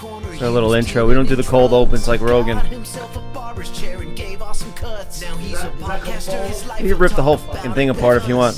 It's our little intro. We don't do the cold opens like Rogan. You can rip the whole fucking thing apart if you want.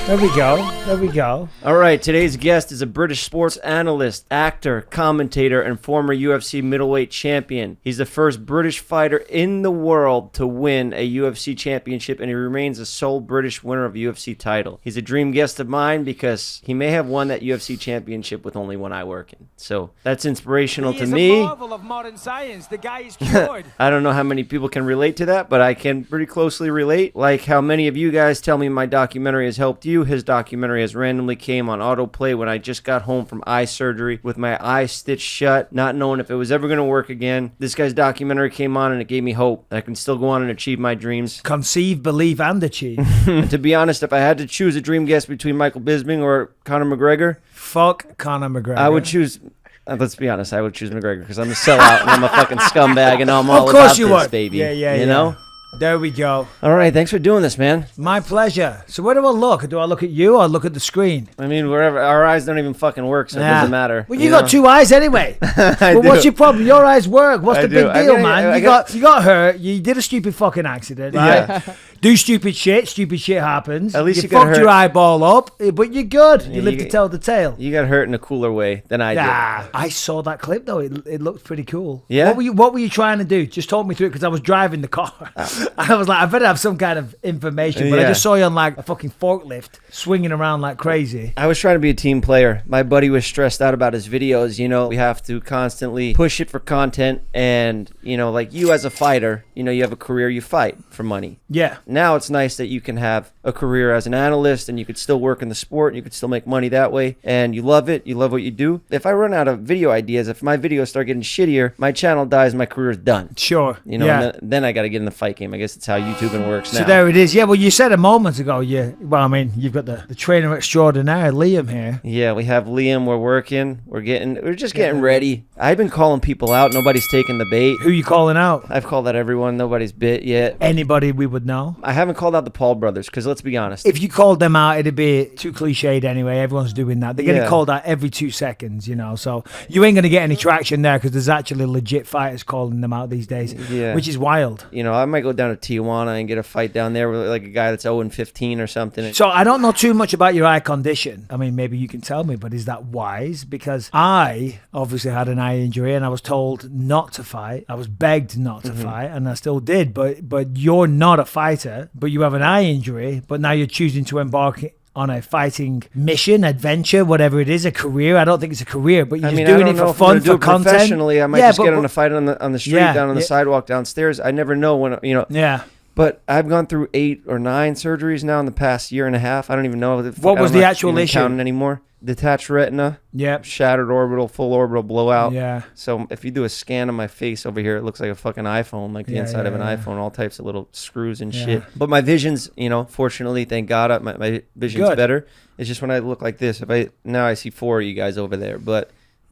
There we go. There we go. All right, today's guest is a British sports analyst, actor, commentator, and former UFC middleweight champion. He's the first British fighter in the world to win a UFC championship, and he remains the sole British winner of a UFC title. He's a dream guest of mine because he may have won that UFC championship with only one eye working. So that's inspirational to me. He is a marvel of modern science. The guy is cured. I don't know how many people can relate to that, but I can pretty closely relate. Like how many of you guys tell me my documentary has helped you. His documentary has randomly came on autoplay when I just got home from eye surgery with my eye stitched shut, not knowing if it was ever going to work again. This guy's documentary came on and it gave me hope that I can still go on and achieve my dreams. Conceive, believe, and achieve. To be honest, if I had to choose a dream guest between Michael Bisping or Conor McGregor, fuck Conor McGregor. I would choose... let's be honest, I would choose McGregor because I'm a sellout and I'm a fucking scumbag and I'm all about this, baby. Yeah. You know? There we go. All right, thanks for doing this, man. My pleasure. So where do I look? Do I look at you or look at the screen? I mean, wherever our eyes don't even fucking work, so it doesn't matter. Well, you got two eyes anyway. Well, what's your problem? Your eyes work. What's the big deal, man? You got hurt. You did a stupid fucking accident, right? Yeah. Do stupid shit. Stupid shit happens. At least you fucked your eyeball up, but you're good. You live to tell the tale. You got hurt in a cooler way than I did. I saw that clip though. It looked pretty cool. Yeah. What were you trying to do? Just talk me through it because I was driving the car. I was like, I better have some kind of information, but I just saw you on like a fucking forklift swinging around like crazy. I was trying to be a team player. My buddy was stressed out about his videos. You know, we have to constantly push it for content, and you know, like you as a fighter, you know, you have a career, you fight for money. Yeah. Now it's nice that you can have a career as an analyst and you could still work in the sport and you could still make money that way, and you love it. You love what you do. If I run out of video ideas, if my videos start getting shittier, my channel dies, my career is done. Sure. You know, and then I got to get in the fight game. I guess it's how YouTubing works now. So there it is. Yeah, well, you said a moment ago, well, I mean, you've got the trainer extraordinaire, Liam, here. Yeah, we have Liam. We're working. We're just getting ready. I've been calling people out. Nobody's taking the bait. Who you calling out? I've called out everyone. Nobody's bit yet. Anybody we would know? I haven't called out the Paul brothers because let's be honest. If you called them out, it'd be too cliched anyway. Everyone's doing that. They're getting called out every 2 seconds, you know. So you ain't going to get any traction there because there's actually legit fighters calling them out these days, which is wild. You know, I might go down to Tijuana and get a fight down there with like a guy that's 0-15 or something. So I don't know too much about your eye condition. I mean, maybe you can tell me, but is that wise? Because I obviously had an eye injury and I was told not to fight. I was begged not to fight, and I still did. But you're not a fighter, but you have an eye injury, but now you're choosing to embark on a fighting mission, adventure, whatever it is, a career. I don't think it's a career, but you're just doing it for fun, for content. Professionally, I might just get on a fight on the street, down on the sidewalk, downstairs. I never know when, you know. Yeah. But I've gone through 8 or 9 surgeries now in the past year and a half. I don't even know. What was the actual issue? Counting anymore. Detached retina. Yep. Shattered orbital, full orbital blowout. Yeah. So if you do a scan of my face over here, it looks like a fucking iPhone, like the inside of an iPhone, all types of little screws and shit. But my vision's, you know, fortunately, thank God, my vision's better. It's just when I look like this, now I see 4 of you guys over there, but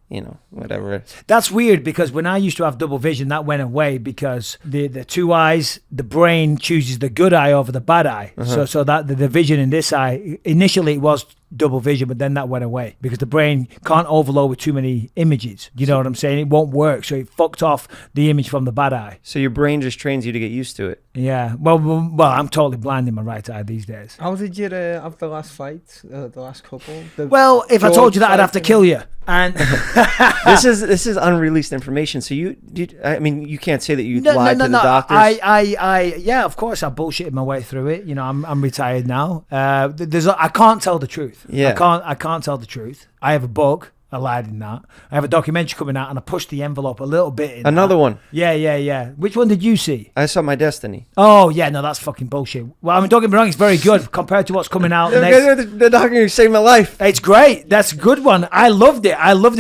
you know, whatever. That's weird because when I used to have double vision, that went away because the 2 eyes, the brain chooses the good eye over the bad eye. So that the vision in this eye, initially it was double vision, but then that went away because the brain can't overload with too many images. You know what I'm saying? It won't work. So it fucked off the image from the bad eye. So your brain just trains you to get used to it. Yeah. Well, I'm totally blind in my right eye these days. How did you have the last fight, the last couple? Well, if I told you that, I'd have to kill you. And this is unreleased information. So I mean, you can't say that you lied to the doctors. Yeah, of course, I bullshitted my way through it. You know, I'm retired now. I can't tell the truth. Yeah. I can't tell the truth. I have a book. I lied in that. I have a documentary coming out, and I pushed the envelope a little bit in Another one. Yeah. Which one did you see? I saw My Destiny. Oh, yeah, no, that's fucking bullshit. Well, I mean, don't get me wrong, it's very good compared to what's coming out next. The documentary saved my life. It's great. That's a good one. I loved it,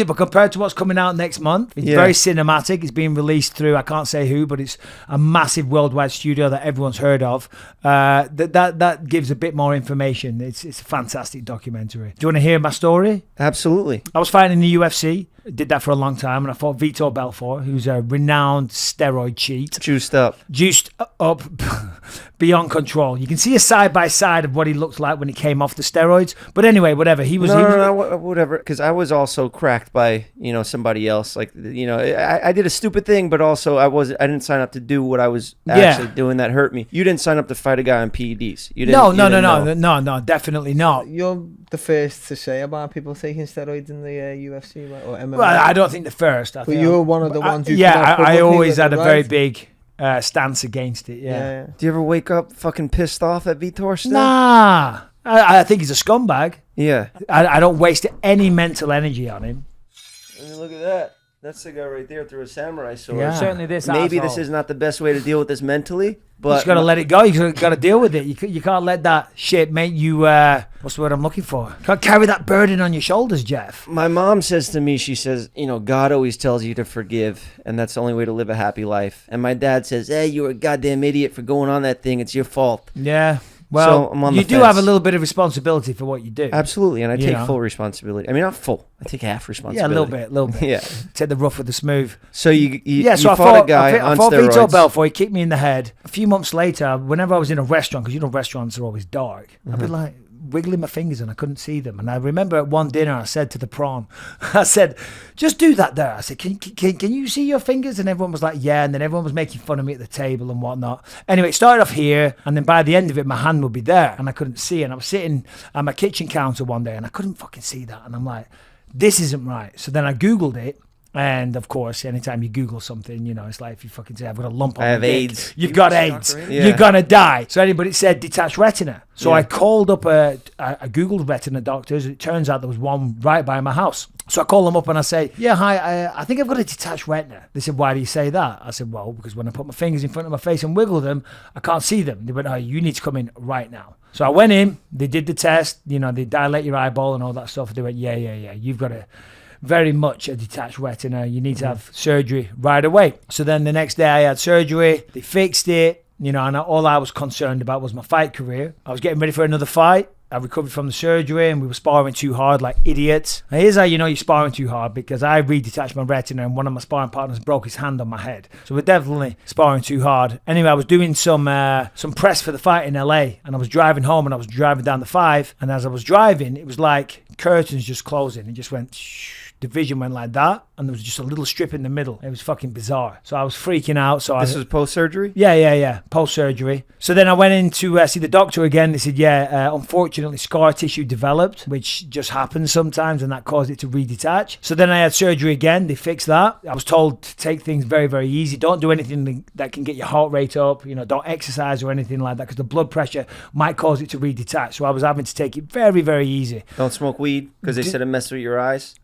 but compared to what's coming out next month, it's very cinematic. It's being released through, I can't say who, but it's a massive worldwide studio that everyone's heard of. That gives a bit more information. It's a fantastic documentary. Do you want to hear my story? Absolutely. I was fighting fighting in the UFC. Did that for a long time, and I fought Vitor Belfort, who's a renowned steroid cheat. Juiced up beyond control. You can see a side by side of what he looked like when he came off the steroids. But anyway, whatever. No, whatever. Because I was also cracked by somebody else. Like I did a stupid thing, but also I didn't sign up to do what I was actually doing that hurt me. You didn't sign up to fight a guy on PEDs. You didn't. No, definitely not. You're the first to say about people taking steroids in the UFC or MMA. Well, I don't think the first. But you were one of the ones who. I always had a very big stance against it. Yeah. Do you ever wake up fucking pissed off at Vitor still? Nah. I think he's a scumbag. Yeah. I don't waste any mental energy on him. I mean, look at that. That's the guy right there through a samurai sword. Yeah. Certainly this Maybe asshole. this is not the best way to deal with this mentally, but... You just got to let it go. You got to deal with it. You can't let that shit make you... what's the word I'm looking for? You can't carry that burden on your shoulders, Jeff. My mom says to me, she says, God always tells you to forgive, and that's the only way to live a happy life. And my dad says, hey, you were a goddamn idiot for going on that thing. It's your fault. Yeah. Well, so I'm on you the do fence. have a little bit of responsibility for what you do. Absolutely, and I take full responsibility. I mean, not full. I take half responsibility. Yeah, a little bit. Yeah. Take the rough with the smooth. So you so fought a guy I on fought steroids. Vitor Belfort. He kicked me in the head. A few months later, whenever I was in a restaurant, because restaurants are always dark, I'd be like wiggling my fingers and I couldn't see them. And I remember at one dinner, I said to the prawn, I said, just do that there. I said, can you see your fingers? And everyone was like, yeah. And then everyone was making fun of me at the table and whatnot. Anyway, it started off here. And then by the end of it, my hand would be there and I couldn't see. And I was sitting at my kitchen counter one day and I couldn't fucking see that. And I'm like, this isn't right. So then I Googled it. And of course, anytime you Google something, it's like if you fucking say, I've got a lump on my dick, AIDS. you've got AIDS. Yeah. You're going to die. So anybody said detached retina. So I called up I Googled retina doctors. It turns out there was one right by my house. So I call them up and I say, yeah, hi, I think I've got a detached retina. They said, why do you say that? I said, well, because when I put my fingers in front of my face and wiggle them, I can't see them. They went, oh, you need to come in right now. So I went in, they did the test, they dilate your eyeball and all that stuff. They went, yeah, you've got very much a detached retina. You need to have surgery right away. So then the next day I had surgery. They fixed it, and all I was concerned about was my fight career. I was getting ready for another fight. I recovered from the surgery and we were sparring too hard like idiots. Now here's how you know you're sparring too hard, because I redetached my retina and one of my sparring partners broke his hand on my head. So we're definitely sparring too hard. Anyway, I was doing some press for the fight in LA and I was driving home and I was driving down the 5, and as I was driving, it was like curtains just closing. It just went shh. The vision went like that, and there was just a little strip in the middle. It was fucking bizarre. So I was freaking out. So This was post-surgery? Yeah. Post-surgery. So then I went in to see the doctor again. They said, unfortunately, scar tissue developed, which just happens sometimes, and that caused it to redetach. So then I had surgery again. They fixed that. I was told to take things very, very easy. Don't do anything that can get your heart rate up. Don't exercise or anything like that, because the blood pressure might cause it to redetach. So I was having to take it very, very easy. Don't smoke weed, because they said it messed with your eyes?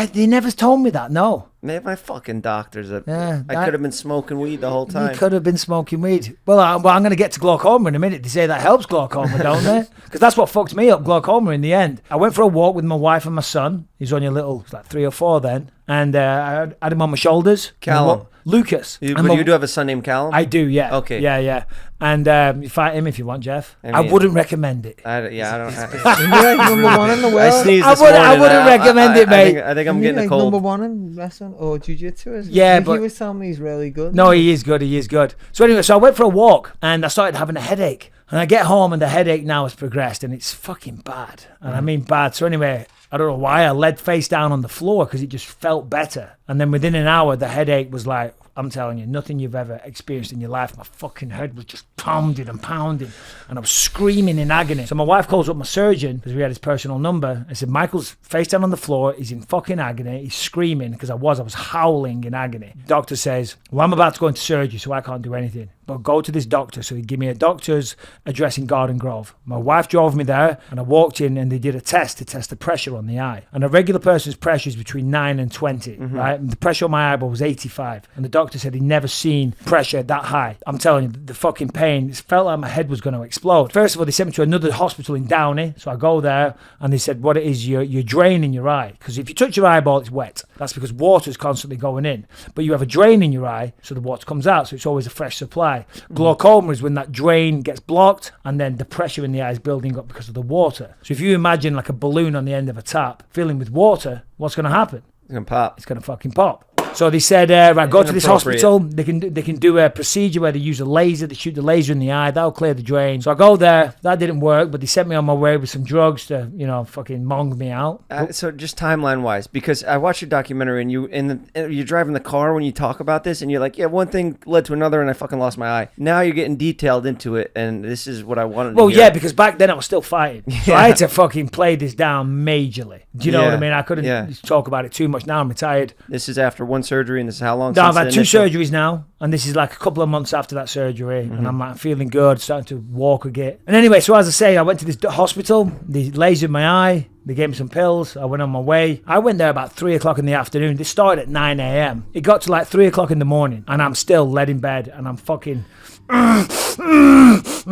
They never told me that, no. Man, my fucking doctors. I that- could have been smoking weed the whole time. You could have been smoking weed. Well, I'm going to get to glaucoma in a minute. They say that helps glaucoma, don't they? Because that's what fucked me up, glaucoma, in the end. I went for a walk with my wife and my son. He was only like 3 or 4 then. And I had him on my shoulders. Callum. Lucas. But you do have a son named Callum? I do, yeah. Okay. Yeah. And you fight him if you want, Jeff. I mean, wouldn't recommend it. I don't. You're like number one in the I world. sneezed I this morning. wouldn't recommend it, mate. I think I'm You're getting a like cold. number one in wrestling or jiu-jitsu. Yeah, He but- was telling me he's really good. No, he is good. So anyway, I went for a walk and I started having a headache. And I get home and the headache now has progressed and it's fucking bad. And I mean bad. So anyway, I don't know why I laid face down on the floor because it just felt better. And then within an hour, the headache was like, I'm telling you, nothing you've ever experienced in your life. My fucking head was just pounding and pounding. And I was screaming in agony. So my wife calls up my surgeon, because we had his personal number. I said, Michael's face down on the floor. He's in fucking agony. He's screaming, because I was howling in agony. Doctor says, well, I'm about to go into surgery, so I can't do anything. But go to this doctor. So he gave me a doctor's address in Garden Grove. My wife drove me there, and I walked in, and they did a test to test the pressure on the eye. And a regular person's pressure is between 9 and 20, right? And the pressure on my eyeball was 85. And the doctor said he'd never seen pressure that high. I'm telling you, the fucking pain, it felt like my head was going to explode. First of all, they sent me to another hospital in Downey. So I go there, and they said, what it is, you're draining your eye. Because if you touch your eyeball, it's wet. That's because water's constantly going in. But you have a drain in your eye, so the water comes out, so it's always a fresh supply. eye. Glaucoma is when that drain gets blocked and then the pressure in the eye is building up because of the water. So if you imagine like a balloon on the end of a tap filling with water, what's going to happen? It's gonna pop. It's going to fucking pop. So they said, right, go to this hospital. They can do a procedure where they use a laser. They shoot the laser in the eye. That'll clear the drain. So I go there. That didn't work, but they sent me on my way with some drugs to, fucking mong me out. So just timeline wise, because I watched your documentary and you're driving the car when you talk about this, and you're like, yeah, one thing led to another, and I fucking lost my eye. Now you're getting detailed into it, and this is what I wanted. Well, to hear. yeah, because back then I was still fighting, so I had to fucking play this down majorly. Do you know what I mean? I couldn't talk about it too much. Now I'm retired. This is after one surgery, and this is how long? No, I've had 2 surgeries now, and this is like a couple of months after that surgery, and I'm like feeling good, starting to walk again. And anyway, so as I say, I went to this hospital. They lasered my eye. They gave me some pills. I went on my way. I went there about 3 o'clock in the afternoon. They started at 9 a.m. It got to like 3 o'clock in the morning, and I'm still laid in bed, and I'm fucking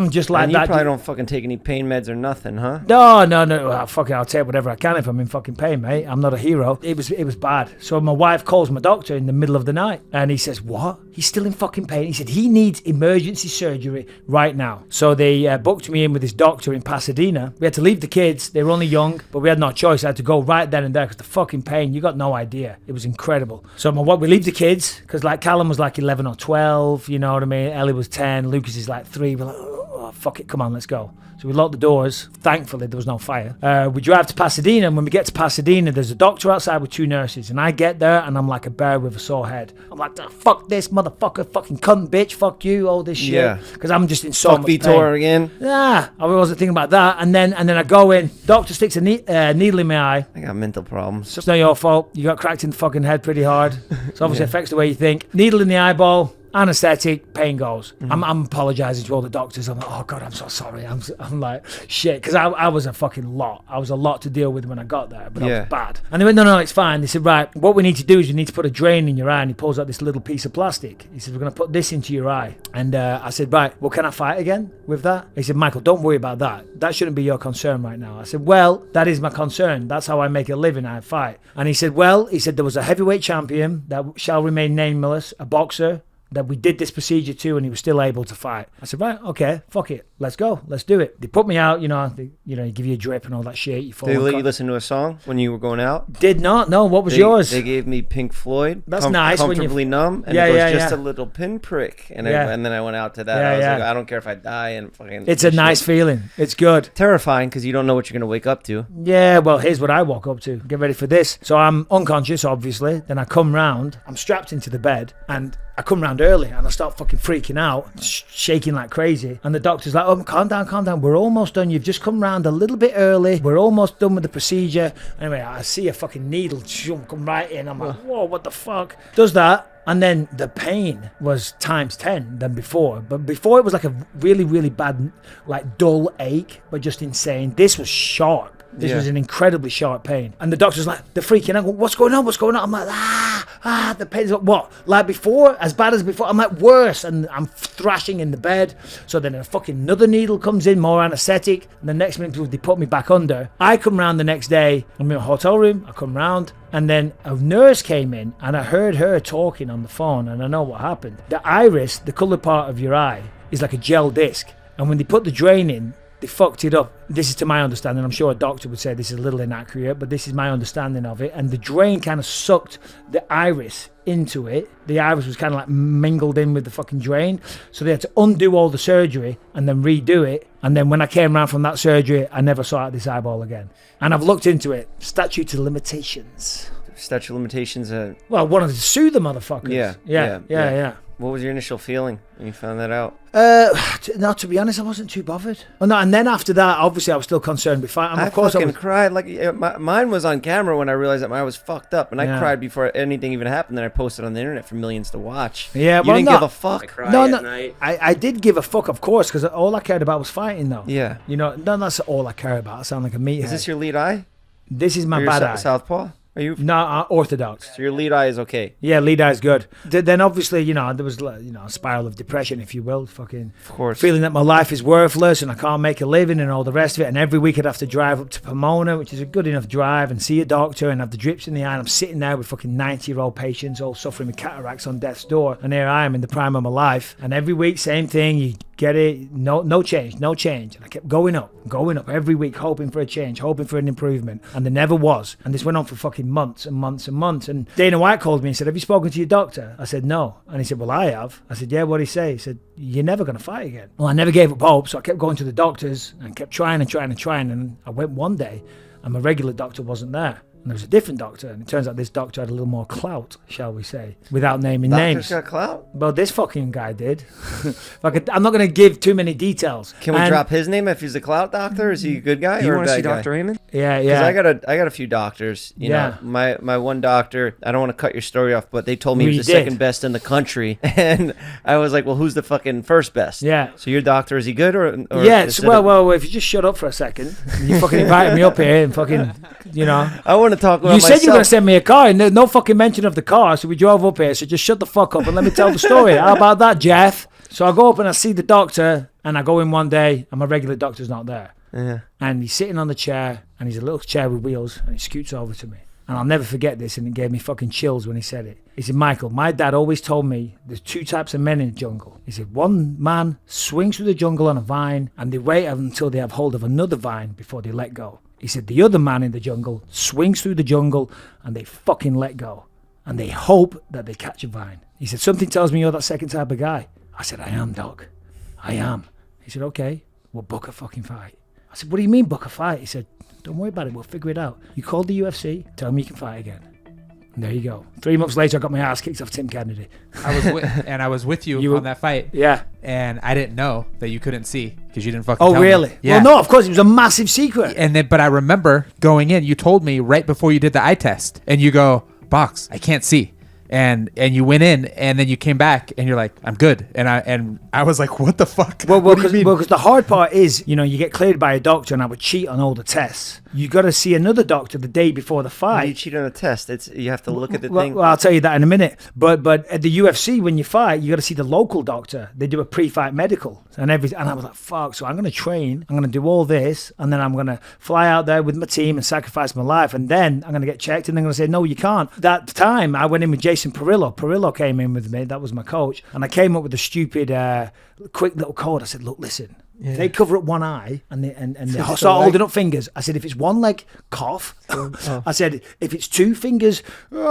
just like and that. You probably don't fucking take any pain meds or nothing, huh? No. Well, fucking, I'll take whatever I can if I'm in fucking pain, mate. I'm not a hero. It was bad. So my wife calls my doctor in the middle of the night, and he says, "What? He's still in fucking pain." He said he needs emergency surgery right now. So they booked me in with this doctor in Pasadena. We had to leave the kids. They were only young, but we had no choice. I had to go right then and there because the fucking pain, you got no idea. It was incredible. So we leave the kids because like Callum was like 11 or 12. You know what I mean? Ellie was 10. Lucas is like 3. We're like, oh, fuck it, come on, let's go. So we locked the doors. Thankfully, there was no fire. We drive to Pasadena, and when we get to Pasadena, there's a doctor outside with 2 nurses. And I get there, and I'm like a bear with a sore head. I'm like, oh, fuck this, motherfucker, fucking cunt, bitch, fuck you, all this shit. Yeah. Because I'm just in so much pain. Vitor again. Yeah, I wasn't thinking about that. And then I go in. Doctor sticks a needle in my eye. I got mental problems. It's not your fault. You got cracked in the fucking head pretty hard. So obviously affects the way you think. Needle in the eyeball. Anesthetic, pain goes. I'm apologizing to all the doctors. I'm like, oh God, I'm so sorry. I'm like, shit, because I was a fucking lot. I was a lot to deal with when I got there, but I was bad. And they went, no, it's fine. They said, right, what we need to do is you need to put a drain in your eye. And he pulls out this little piece of plastic. He says, we're going to put this into your eye. And I said, right, well, can I fight again with that? He said, Michael, don't worry about that. That shouldn't be your concern right now. I said, well, that is my concern. That's how I make a living. I fight. And he said, there was a heavyweight champion that shall remain nameless, a boxer, that we did this procedure to, and he was still able to fight. I said, right, okay, fuck it, let's go, let's do it. They put me out, they give you a drip and all that shit. You fall. Did they let you listen to a song when you were going out? Did not. No, what was yours? They gave me Pink Floyd. That's nice. Comfortably Numb, and it goes just a little pinprick, and then I went out to that. I was like, I don't care if I die, and fucking. It's a nice feeling. It's good. Terrifying because you don't know what you're gonna wake up to. Yeah, well, here's what I woke up to. Get ready for this. So I'm unconscious, obviously. Then I come round. I'm strapped into the bed, and I come round early and I start fucking freaking out, shaking like crazy. And the doctor's like, oh, calm down. We're almost done. You've just come round a little bit early. We're almost done with the procedure. Anyway, I see a fucking needle come right in. I'm like, whoa, what the fuck? Does that. And then the pain was times 10 than before. But before it was like a really, really bad, like dull ache, but just insane. This was sharp. This was an incredibly sharp pain. And the doctor's like, they're freaking out. What's going on? I'm like, the pain's like, what? Like before? As bad as before? I'm like, worse. And I'm thrashing in the bed. So then a fucking another needle comes in, more anesthetic. And the next minute they put me back under. I come round the next day. I'm in a hotel room. I come round. And then a nurse came in and I heard her talking on the phone. And I know what happened. The iris, the colour part of your eye, is like a gel disc. And when they put the drain in, they fucked it up. This is to my understanding. I'm sure a doctor would say this is a little inaccurate, but this is my understanding of it. And the drain kind of sucked the iris into it. The iris was kind of like mingled in with the fucking drain. So they had to undo all the surgery and then redo it. And then when I came around from that surgery, I never saw this eyeball again. And I've looked into it. Statute of limitations. Statute of limitations. Well, I wanted to sue the motherfuckers. Yeah. What was your initial feeling when you found that out? No, to be honest, I wasn't too bothered. Well, no, and then after that, obviously, I was still concerned with fighting. Of course, I cried. Like mine was on camera when I realized that mine was fucked up, and I cried before anything even happened. Then I posted on the internet for millions to watch. Yeah, you didn't give a fuck. I did give a fuck, of course, because all I cared about was fighting, though. Yeah, that's all I care about. I sound like a meathead. Is this your lead eye? This is my bad eye. Southpaw. Are you? No, orthodox. So your lead eye is okay. Yeah, lead eye's good. Then obviously, there was a spiral of depression, if you will. Fucking Of course. feeling that my life is worthless and I can't make a living and all the rest of it. And every week I'd have to drive up to Pomona, which is a good enough drive, and see a doctor and have the drips in the eye. And I'm sitting there with fucking 90-year-old patients all suffering with cataracts on death's door. And here I am in the prime of my life. And every week, same thing. You get it, no change. And I kept going up every week, hoping for a change, hoping for an improvement. And there never was. And this went on for fucking months and months and months. And Dana White called me and said, have you spoken to your doctor? I said, no. And he said, well, I have. I said, yeah, what'd he say? He said, you're never going to fight again. Well, I never gave up hope, so I kept going to the doctors and kept trying. And I went one day and my regular doctor wasn't there. And there was a different doctor, and it turns out this doctor had a little more clout, shall we say, without naming names. Doctor's got clout? Well, this fucking guy did. I'm not going to give too many details. Can we drop his name if he's a clout doctor? Is he a good guy You or a want to see bad guy? Dr. Raymond? Yeah. Because I got a few doctors. You know, my one doctor, I don't want to cut your story off, but they told me he was the second best in the country. And I was like, well, who's the fucking first best? Yeah. So your doctor, is he good or Yes. Well, if you just shut up for a second. You fucking invited me up here and fucking, I want to talk about You myself. said you were going to send me a car, and no fucking mention of the car, so we drove up here. So just shut the fuck up and let me tell the story. How about that, Jeff? So I go up and I see the doctor, and I go in one day, and my regular doctor's not there. Yeah. And he's sitting on the chair, and he's a little chair with wheels, and he scoots over to me. And I'll never forget this, and it gave me fucking chills when he said it. He said, Michael, my dad always told me there's two types of men in the jungle. He said, one man swings through the jungle on a vine, and they wait until they have hold of another vine before they let go. He said, the other man in the jungle swings through the jungle, and they fucking let go. And they hope that they catch a vine. He said, something tells me you're that second type of guy. I said, I am, Doc. I am. He said, okay, we'll book a fucking fight. I said, what do you mean book a fight? He said, don't worry about it, we'll figure it out. You called the UFC, tell them you can fight again. And there you go. 3 months later, I got my ass kicked off Tim Kennedy. I was with you on that fight. Yeah. And I didn't know that you couldn't see because you didn't fucking tell me. Oh, really? Yeah. Well, no, of course, it was a massive secret. But I remember going in, you told me right before you did the eye test, and you go, Box, I can't see. And you went in, and then you came back, and you're like, I'm good. And I was like, what the fuck? Well, because the hard part is, you get cleared by a doctor, and I would cheat on all the tests. You got to see another doctor the day before the fight. When you cheat on a test, you have to look at the thing. Well, I'll tell you that in a minute. But at the UFC, when you fight, you got to see the local doctor. They do a pre-fight medical and everything. And I was like, fuck. So I'm going to train. I'm going to do all this, and then I'm going to fly out there with my team and sacrifice my life, and then I'm going to get checked, and they're going to say, no, you can't. That time, I went in with Jason Perillo. Perillo came in with me. That was my coach, and I came up with a stupid, quick little code. I said, look, listen. Yeah. They cover up one eye and they start holding up fingers. I said, if it's one leg, cough. I said, if it's two fingers, give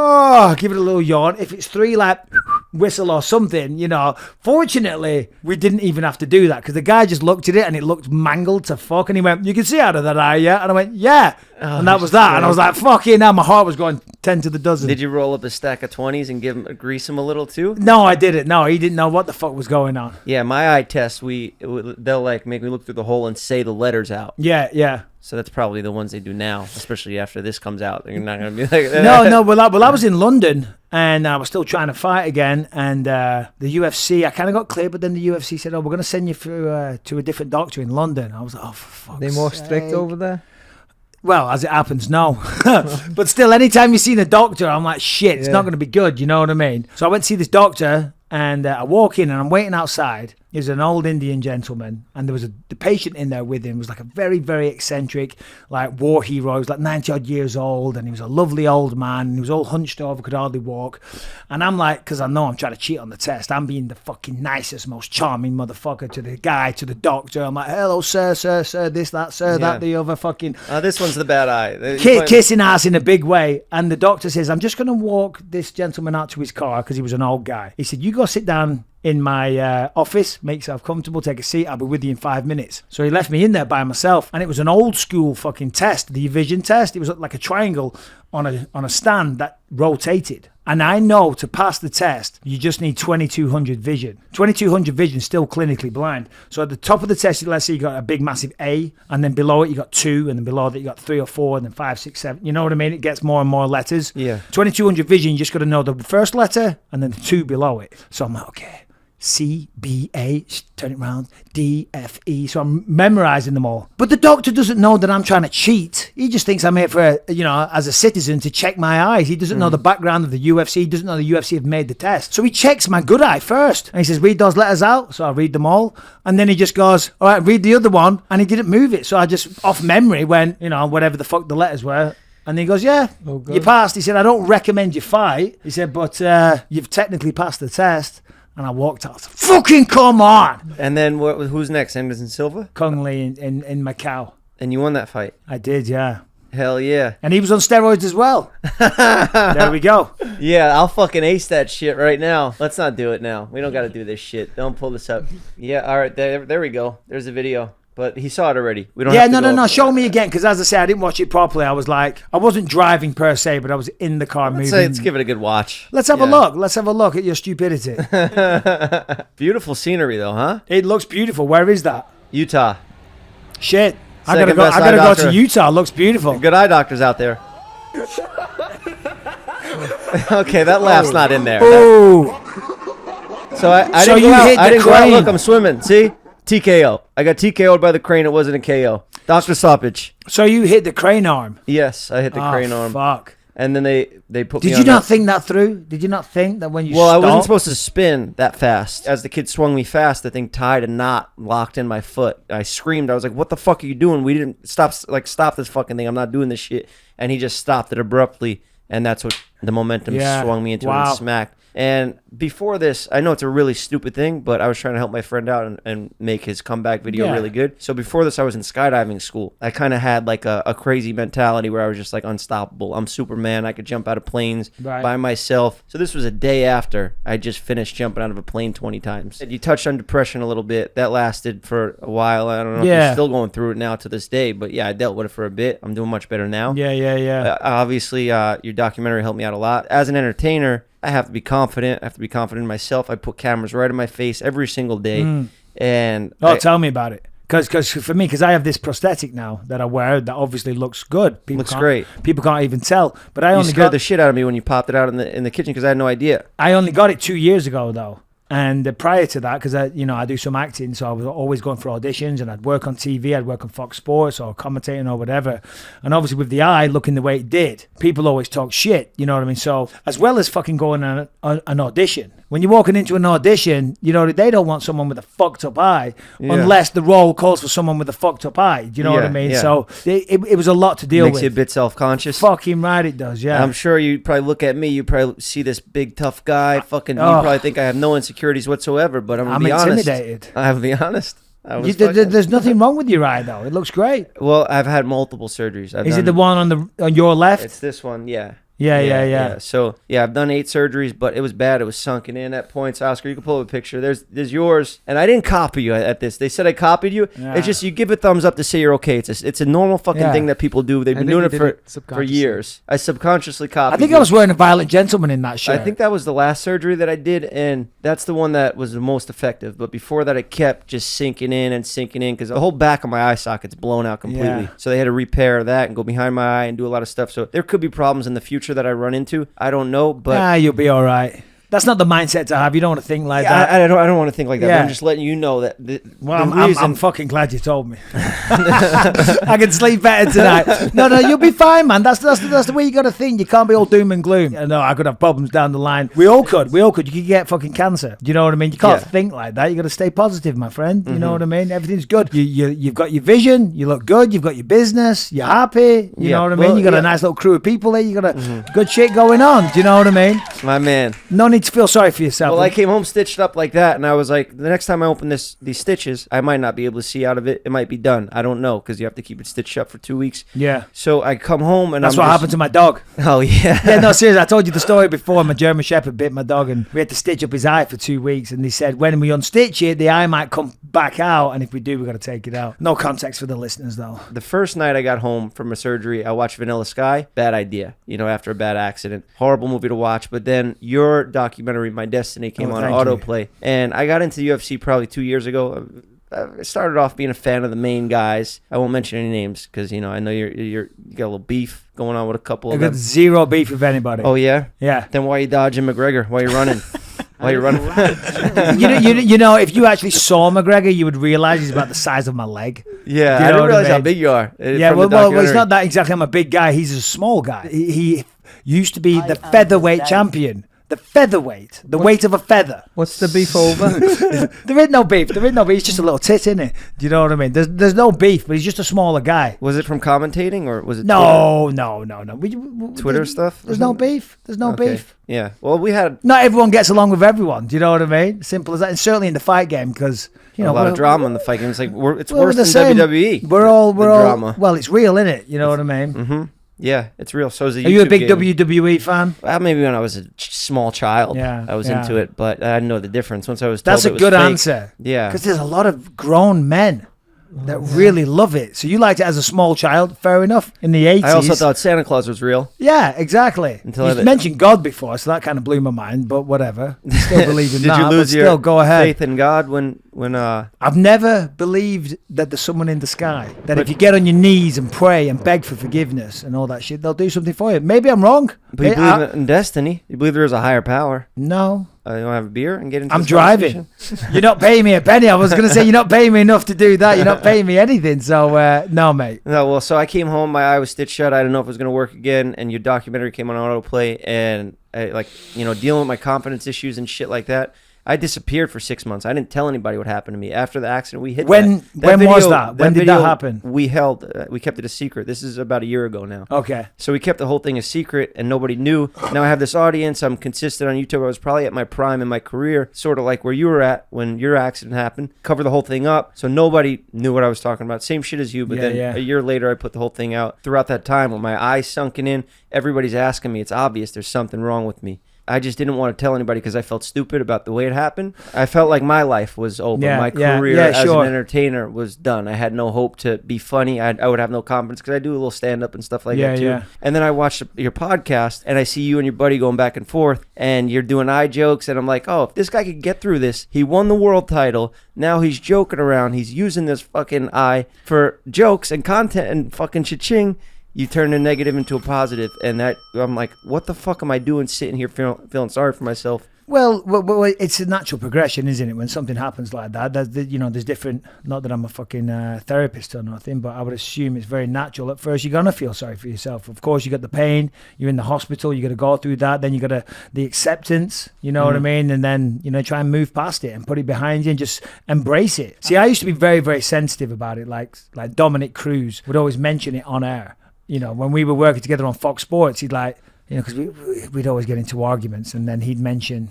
it a little yawn. If it's three, like whistle or something, Fortunately, we didn't even have to do that because the guy just looked at it and it looked mangled to fuck. And he went, you can see out of that eye, yeah? And I went, yeah. And that was that. And I was like, fucking hell, my heart was going 10 to the dozen. Did you roll up a stack of 20s and grease him a little too? No, I didn't. No, he didn't know what the fuck was going on. Yeah, my eye test, they'll make me look through the hole and say the letters out. Yeah. So that's probably the ones they do now, especially after this comes out. They're not going to be like... No. Well, I was in London, and I was still trying to fight again, and the UFC, I kind of got clear, but then the UFC said, we're going to send you through to a different doctor in London. I was like, oh, for fuck's They're more sake. strict over there? Well, as it happens, no. But still, anytime you see the doctor, I'm like, shit, it's not going to be good, you know what I mean? So I went to see this doctor, and I walk in, and I'm waiting outside. He's an old Indian gentleman, and there was the patient in there with him. Was like a very, very eccentric, like war hero. He was like 90-odd years old, and he was a lovely old man. And he was all hunched over, could hardly walk. And I'm like, because I know I'm trying to cheat on the test, I'm being the fucking nicest, most charming motherfucker to the guy, to the doctor. I'm like, hello, sir, this, that, sir, that, the other fucking... this one's the bad eye. Kissing ass in a big way. And the doctor says, I'm just going to walk this gentleman out to his car because he was an old guy. He said, you go sit down in my office, make yourself comfortable, take a seat, I'll be with you in 5 minutes. So he left me in there by myself, and it was an old school fucking test, the vision test. It was like a triangle on a stand that rotated. And I know to pass the test, you just need 2200 vision. 2200 vision, still clinically blind. So at the top of the test, let's say you got a big massive A, and then below it you got 2, and then below that you got 3 or 4, and then 5, 6, 7. You know what I mean? It gets more and more letters. Yeah. 2200 vision, you just got to know the first letter and then the 2 below it. So I'm like, okay. C, B, A, turn it round, D, F, E. So I'm memorizing them all. But the doctor doesn't know that I'm trying to cheat. He just thinks I'm here for, as a citizen to check my eyes. He doesn't know the background of the UFC. He doesn't know the UFC have made the test. So he checks my good eye first. And he says, read those letters out. So I read them all. And then he just goes, all right, read the other one. And he didn't move it. So I just, off memory, went, whatever the fuck the letters were. And he goes, yeah, you passed. He said, I don't recommend you fight. He said, but you've technically passed the test. And I walked out. Fucking come on! And then who's next? Anderson Silva? Kung Lee in Macau. And you won that fight. I did, yeah. Hell yeah. And he was on steroids as well. There we go. Yeah, I'll fucking ace that shit right now. Let's not do it now. We don't got to do this shit. Don't pull this up. Yeah, all right. There we go. There's a video. But he saw it already. We don't. Yeah, have to no. Show me again, because as I said, I didn't watch it properly. I was like, I wasn't driving per se, but I was in the car moving. Let's give it a good watch. Let's have a look. Let's have a look at your stupidity. Beautiful scenery, though, huh? It looks beautiful. Where is that? Utah. Shit. I Second gotta best go eye to doctor. Utah. It looks beautiful. Good eye doctors out there. Okay, that laugh's not in there. Oh. So I So didn't go you out. hit I the didn't go out. crane. Look, I'm swimming. See? TKO. I got TKO'd by the crane. It wasn't a KO. Doctor stoppage. So you hit the crane arm. Yes, I hit the crane arm. Fuck. And then they put me Did on you not that. think that through? Did you not think that when you Well, I wasn't stopped- supposed to spin that fast. As the kid swung me fast, the thing tied a knot locked in my foot. I screamed. I was like, what the fuck are you doing? We didn't stop this fucking thing. I'm not doing this shit. And he just stopped it abruptly. And that's what the momentum swung me into and smacked. And before this, I know it's a really stupid thing, but I was trying to help my friend out and make his comeback video really good. So before this, I was in skydiving school. I kind of had like a crazy mentality where I was just like unstoppable. I'm Superman. I could jump out of planes by myself. So this was a day after I just finished jumping out of a plane 20 times. And you touched on depression a little bit. That lasted for a while. I don't know if you're still going through it now to this day, but yeah, I dealt with it for a bit. I'm doing much better now. Yeah. Obviously, your documentary helped me out a lot. As an entertainer, I have to be confident. I have to be confident in myself. I put cameras right in my face every single day. And tell me about it. Because for me, because I have this prosthetic now that I wear that obviously looks good. Looks great. People can't even tell. But I you only scared got the shit out of me when you popped it out in the kitchen because I had no idea. I only got it 2 years ago though. And prior to that, because I do some acting, so I was always going for auditions, and I'd work on TV, I'd work on Fox Sports or commentating or whatever. And obviously with the eye looking the way it did, people always talk shit, you know what I mean? So as well as fucking going on an audition, when you're walking into an audition, they don't want someone with a fucked up eye unless the role calls for someone with a fucked up eye. Do you know what I mean? Yeah. So it was a lot to deal Makes with. you a bit self-conscious. Fucking right it does, yeah. I'm sure you probably look at me, you probably see this big tough guy, you probably think I have no insecurities whatsoever, but I'm be intimidated. honest. I have to be honest. There's nothing wrong with your eye though. It looks great. Well, I've had multiple surgeries. Is it the one on your left? It's this one, yeah. Yeah. So I've done 8 surgeries, but it was bad. It was sunken in at points. Oscar, you can pull up a picture. There's yours, and I didn't copy you at this. They said I copied you. Yeah. It's just you give a thumbs up to say you're okay. It's a normal fucking thing that people do. They've been doing it for years. I subconsciously copied. I think you. I was wearing a Violent Gentleman in that shirt. I think that was the last surgery that I did, and that's the one that was the most effective. But before that, it kept just sinking in because the whole back of my eye socket's blown out completely. Yeah. So they had to repair that and go behind my eye and do a lot of stuff. So there could be problems in the future that I run into. I don't know, but you'll be all right. That's not the mindset to have. You don't want to think like that. I don't want to think like that. But I'm just letting you know that. I'm fucking glad you told me. I can sleep better tonight. No, you'll be fine, man. That's the way you got to think. You can't be all doom and gloom. No, I could have problems down the line. We all could. You could get fucking cancer. Do you know what I mean? You can't think like that. You got to stay positive, my friend. You know what I mean? Everything's good. You've got your vision. You look good. You've got your business. You're happy. You know what I mean? You got a nice little crew of people there. You got a good shit going on. Do you know what I mean? My man. No need to feel sorry for yourself. Well, I came home stitched up like that, and I was like, the next time I open these stitches, I might not be able to see out of it. It might be done. I don't know, because you have to keep it stitched up for 2 weeks. Yeah. So I come home, and that's what happened to my dog. Oh, yeah. Yeah, no, seriously, I told you the story before. My German Shepherd bit my dog, and we had to stitch up his eye for 2 weeks, and they said when we unstitch it, the eye might come back out, and if we do, we got to take it out. No context for the listeners, though. The first night I got home from a surgery, I watched Vanilla Sky. Bad idea, after a bad accident. Horrible movie to watch, but then your documentary, My Destiny, came on autoplay, and I got into the UFC probably 2 years ago. I started off being a fan of the main guys. I won't mention any names because I know you got a little beef going on with a couple of them. I got zero beef with anybody. Oh yeah, yeah. Then why are you dodging McGregor? Why are you running? While you're running. you know, if you actually saw McGregor, you would realize he's about the size of my leg. Yeah, You I know didn't what realize how mean? big you are. Yeah, well, it's not that exactly. I'm a big guy. He's a small guy. He used to be the featherweight champion. The featherweight, the weight of a feather. What's the beef over? There is no beef. There is no beef. He's just a little tit, isn't it? Do you know what I mean? There's no beef, but he's just a smaller guy. Was it from commentating or was it No. Twitter stuff? There's no beef. There's no Okay. beef. Yeah. Well, we had Not everyone gets along with everyone. Do you know what I mean? Simple as that. And certainly in the fight game, because you know a lot of we're- drama in the fight game. It's like it's we're worse the than same. WWE. We're all drama. well, it's real, isn't it? You know what I mean? Yeah, it's real. So is the Are you a YouTube big game. WWE fan? Well, maybe when I was a small child, Yeah, I was yeah. into it, but I didn't know the difference. Once I was told That's a it was good fake, answer. Yeah. Because there's a lot of grown men that really love it. So you liked it as a small child, fair enough. In the 80s. I also thought Santa Claus was real. Yeah, exactly. Until You I- mentioned God before, so that kind of blew my mind, but whatever. I still believe in Did that. you lose but your still, go ahead. faith in God when I've never believed that there's someone in the sky. That if you get on your knees and pray and beg for forgiveness and all that shit, they'll do something for you. Maybe I'm wrong. but you believe in destiny? You believe there is a higher power? No. You want to have a beer and get into I'm this driving. conversation? You're not paying me a penny. I was going to say you're not paying me enough to do that. You're not paying me anything. So, no, mate. No, well, so I came home, my eye was stitched shut. I didn't know if it was going to work again, and your documentary came on autoplay, and dealing with my confidence issues and shit like that. I disappeared for 6 months. I didn't tell anybody what happened to me after the accident. We hit When that was that? When did that video happen? We kept it a secret. This is about a year ago now. Okay. So we kept the whole thing a secret, and nobody knew. Now I have this audience. I'm consistent on YouTube. I was probably at my prime in my career, sort of like where you were at when your accident happened. Cover the whole thing up, so nobody knew what I was talking about. Same shit as you, but then a year later, I put the whole thing out. Throughout that time, with my eyes sunken in, everybody's asking me. It's obvious there's something wrong with me. I just didn't want to tell anybody because I felt stupid about the way it happened. I felt like my life was over. My career as an entertainer was done. I had no hope to be funny. I would have no confidence because I do a little stand-up and stuff like that too. Yeah. And then I watched your podcast and I see you and your buddy going back and forth and you're doing eye jokes and I'm like, oh, if this guy could get through this, he won the world title. Now he's joking around. He's using this fucking eye for jokes and content and fucking cha-ching. You turn a negative into a positive, and that I'm like, what the fuck am I doing sitting here feeling sorry for myself? Well, it's a natural progression, isn't it? When something happens like that, there's different. Not that I'm a fucking therapist or nothing, but I would assume it's very natural. At first, you're gonna feel sorry for yourself. Of course, you got the pain. You're in the hospital. You got to go through that. Then you got the acceptance. You know what I mean? And then try and move past it and put it behind you and just embrace it. See, I used to be very, very sensitive about it. Like Dominic Cruz would always mention it on air. When we were working together on Fox Sports, he'd like, because we'd always get into arguments, and then he'd mention,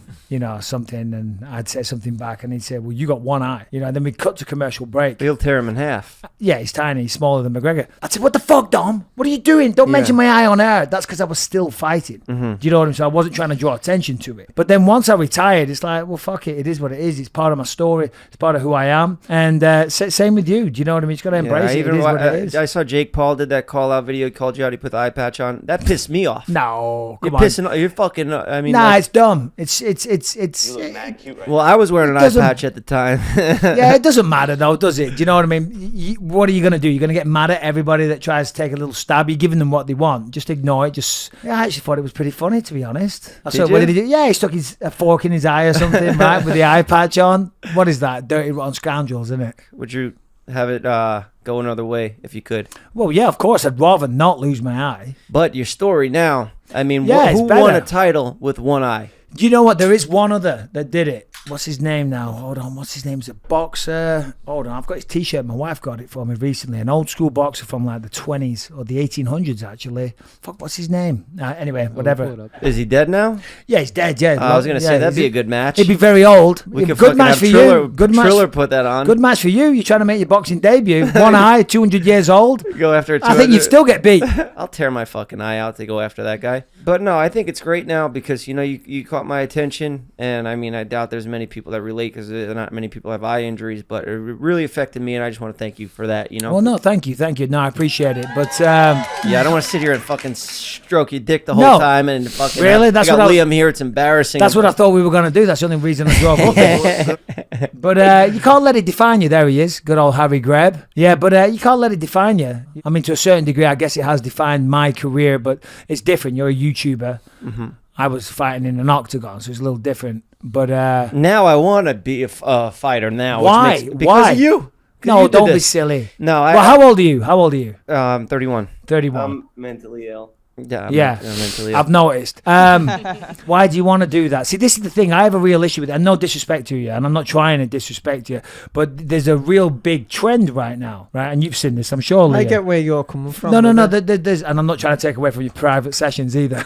something, and I'd say something back, and he'd say, well, you got one eye, and then we'd cut to commercial break. He'll tear him in half. Yeah, he's tiny, he's smaller than McGregor. I'd say, what the fuck, Dom? What are you doing? Don't mention my eye on air. That's because I was still fighting. Do you know what I mean? So I wasn't trying to draw attention to it. But then once I retired, it's like, well, fuck it. It is what it is. It's part of my story. It's part of who I am. And same with you. Do you know what I mean? You just got to embrace it. It is what it is. I saw Jake Paul did that call out video. He called you out. He put the eye patch on. That pissed me off. No, You're come on. pissing. You're fucking. I mean, Nah, it's dumb. It's. You look mad cute right Well, I was wearing an eye doesn't- patch at the time. Yeah, it doesn't matter though, does it? Do you know what I mean? What are you gonna do? You're gonna get mad at everybody that tries to take a little stab. You're giving them what they want. Just ignore it. I actually thought it was pretty funny, to be honest. Did What you? did he do? Yeah, he stuck a fork in his eye or something, right, with the eye patch on. What is that? Dirty rotten scoundrels, isn't it? Would you have it go another way if you could? Well, yeah, of course. I'd rather not lose my eye. But your story now. I mean, Yeah, it's who won better. a title with one eye? Do you know what? There is one other that did it. What's his name now? Hold on. What's his name? He's a boxer. Hold on. I've got his T-shirt. My wife got it for me recently. An old school boxer from like the 20s or the 1800s, actually. Fuck, what's his name? Anyway, whatever. Is he dead now? Yeah, he's dead. Yeah. I was gonna say that'd he's- be a good match. He'd be very old. We could Good fucking match have for Triller, you. Good match. Triller put that on. Good match for you. You're trying to make your boxing debut. One eye, 200 years old. Go after. I think you'd still get beat. I'll tear my fucking eye out to go after that guy. But no, I think it's great now because you caught my attention, and I mean I doubt there's many people that relate because not many people have eye injuries, but it really affected me, and I just want to thank you for that. Well, no, thank you. No, I appreciate it. But yeah, I don't want to sit here and fucking stroke your dick the whole No. time and fucking. Really? I That's got what I- Liam here. It's embarrassing. that's what I thought we were going to do. That's the only reason I drove up here. But you can't let it define you. There he is. Good old Harry Greb. Yeah, but you can't let it define you. I mean, to a certain degree, I guess it has defined my career, but it's different. You're a YouTuber. I was fighting in an octagon, so it's a little different. But Now I want to be a fighter now. Why? Because Why? of you. 'Cause no, you did don't be this. silly. No, Well, how old are you? How old are you? 31. 31. I'm mentally ill. Yeah. Yeah, I'm mentally I've noticed. Why do you want to do that? See, this is the thing. I have a real issue with it. And no disrespect to you, and I'm not trying to disrespect you, but there's a real big trend right now, right? And you've seen this, I'm sure, Leah. I get where you're coming from. No. There's, and I'm not trying to take away from your private sessions either.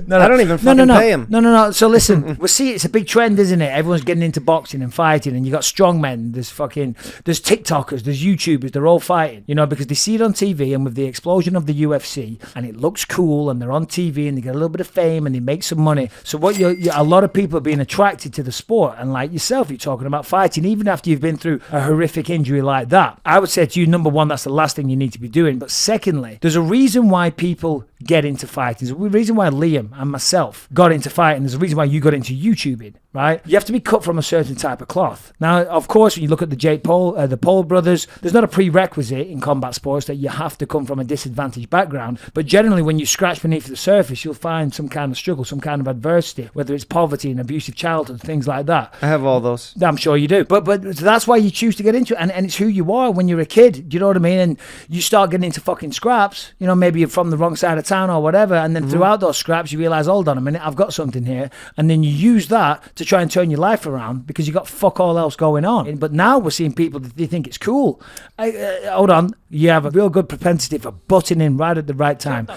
No, I don't even fucking pay him. No. So listen, it's a big trend, isn't it? Everyone's getting into boxing and fighting, and you got strong men. There's TikTokers, there's YouTubers. They're all fighting, because they see it on TV, and with the explosion of the UFC, and it looks cool, and they're on TV, and they get a little bit of fame, and they make some money. So a lot of people are being attracted to the sport, and like yourself, you're talking about fighting, even after you've been through a horrific injury like that. I would say to you, number one, that's the last thing you need to be doing. But secondly, there's a reason why people get into fighting. There's a reason why Liam and myself got into fighting. There's a reason why you got into YouTubing, right? You have to be cut from a certain type of cloth. Now, of course, when you look at the Paul brothers, there's not a prerequisite in combat sports that you have to come from a disadvantaged background. But generally, when you scratch beneath the surface, you'll find some kind of struggle, some kind of adversity, whether it's poverty, an abusive childhood, things like that. I have all those. I'm sure you do. But so that's why you choose to get into it. And it's who you are when you're a kid. Do you know what I mean? And you start getting into fucking scraps. Maybe you're from the wrong side of town or whatever. And then throughout those scraps, you realize, hold on a minute, I've got something here. And then you use that to try and turn your life around because you got fuck all else going on. But now we're seeing people that they think it's cool. Hold on. You have a real good propensity for butting in right at the right time.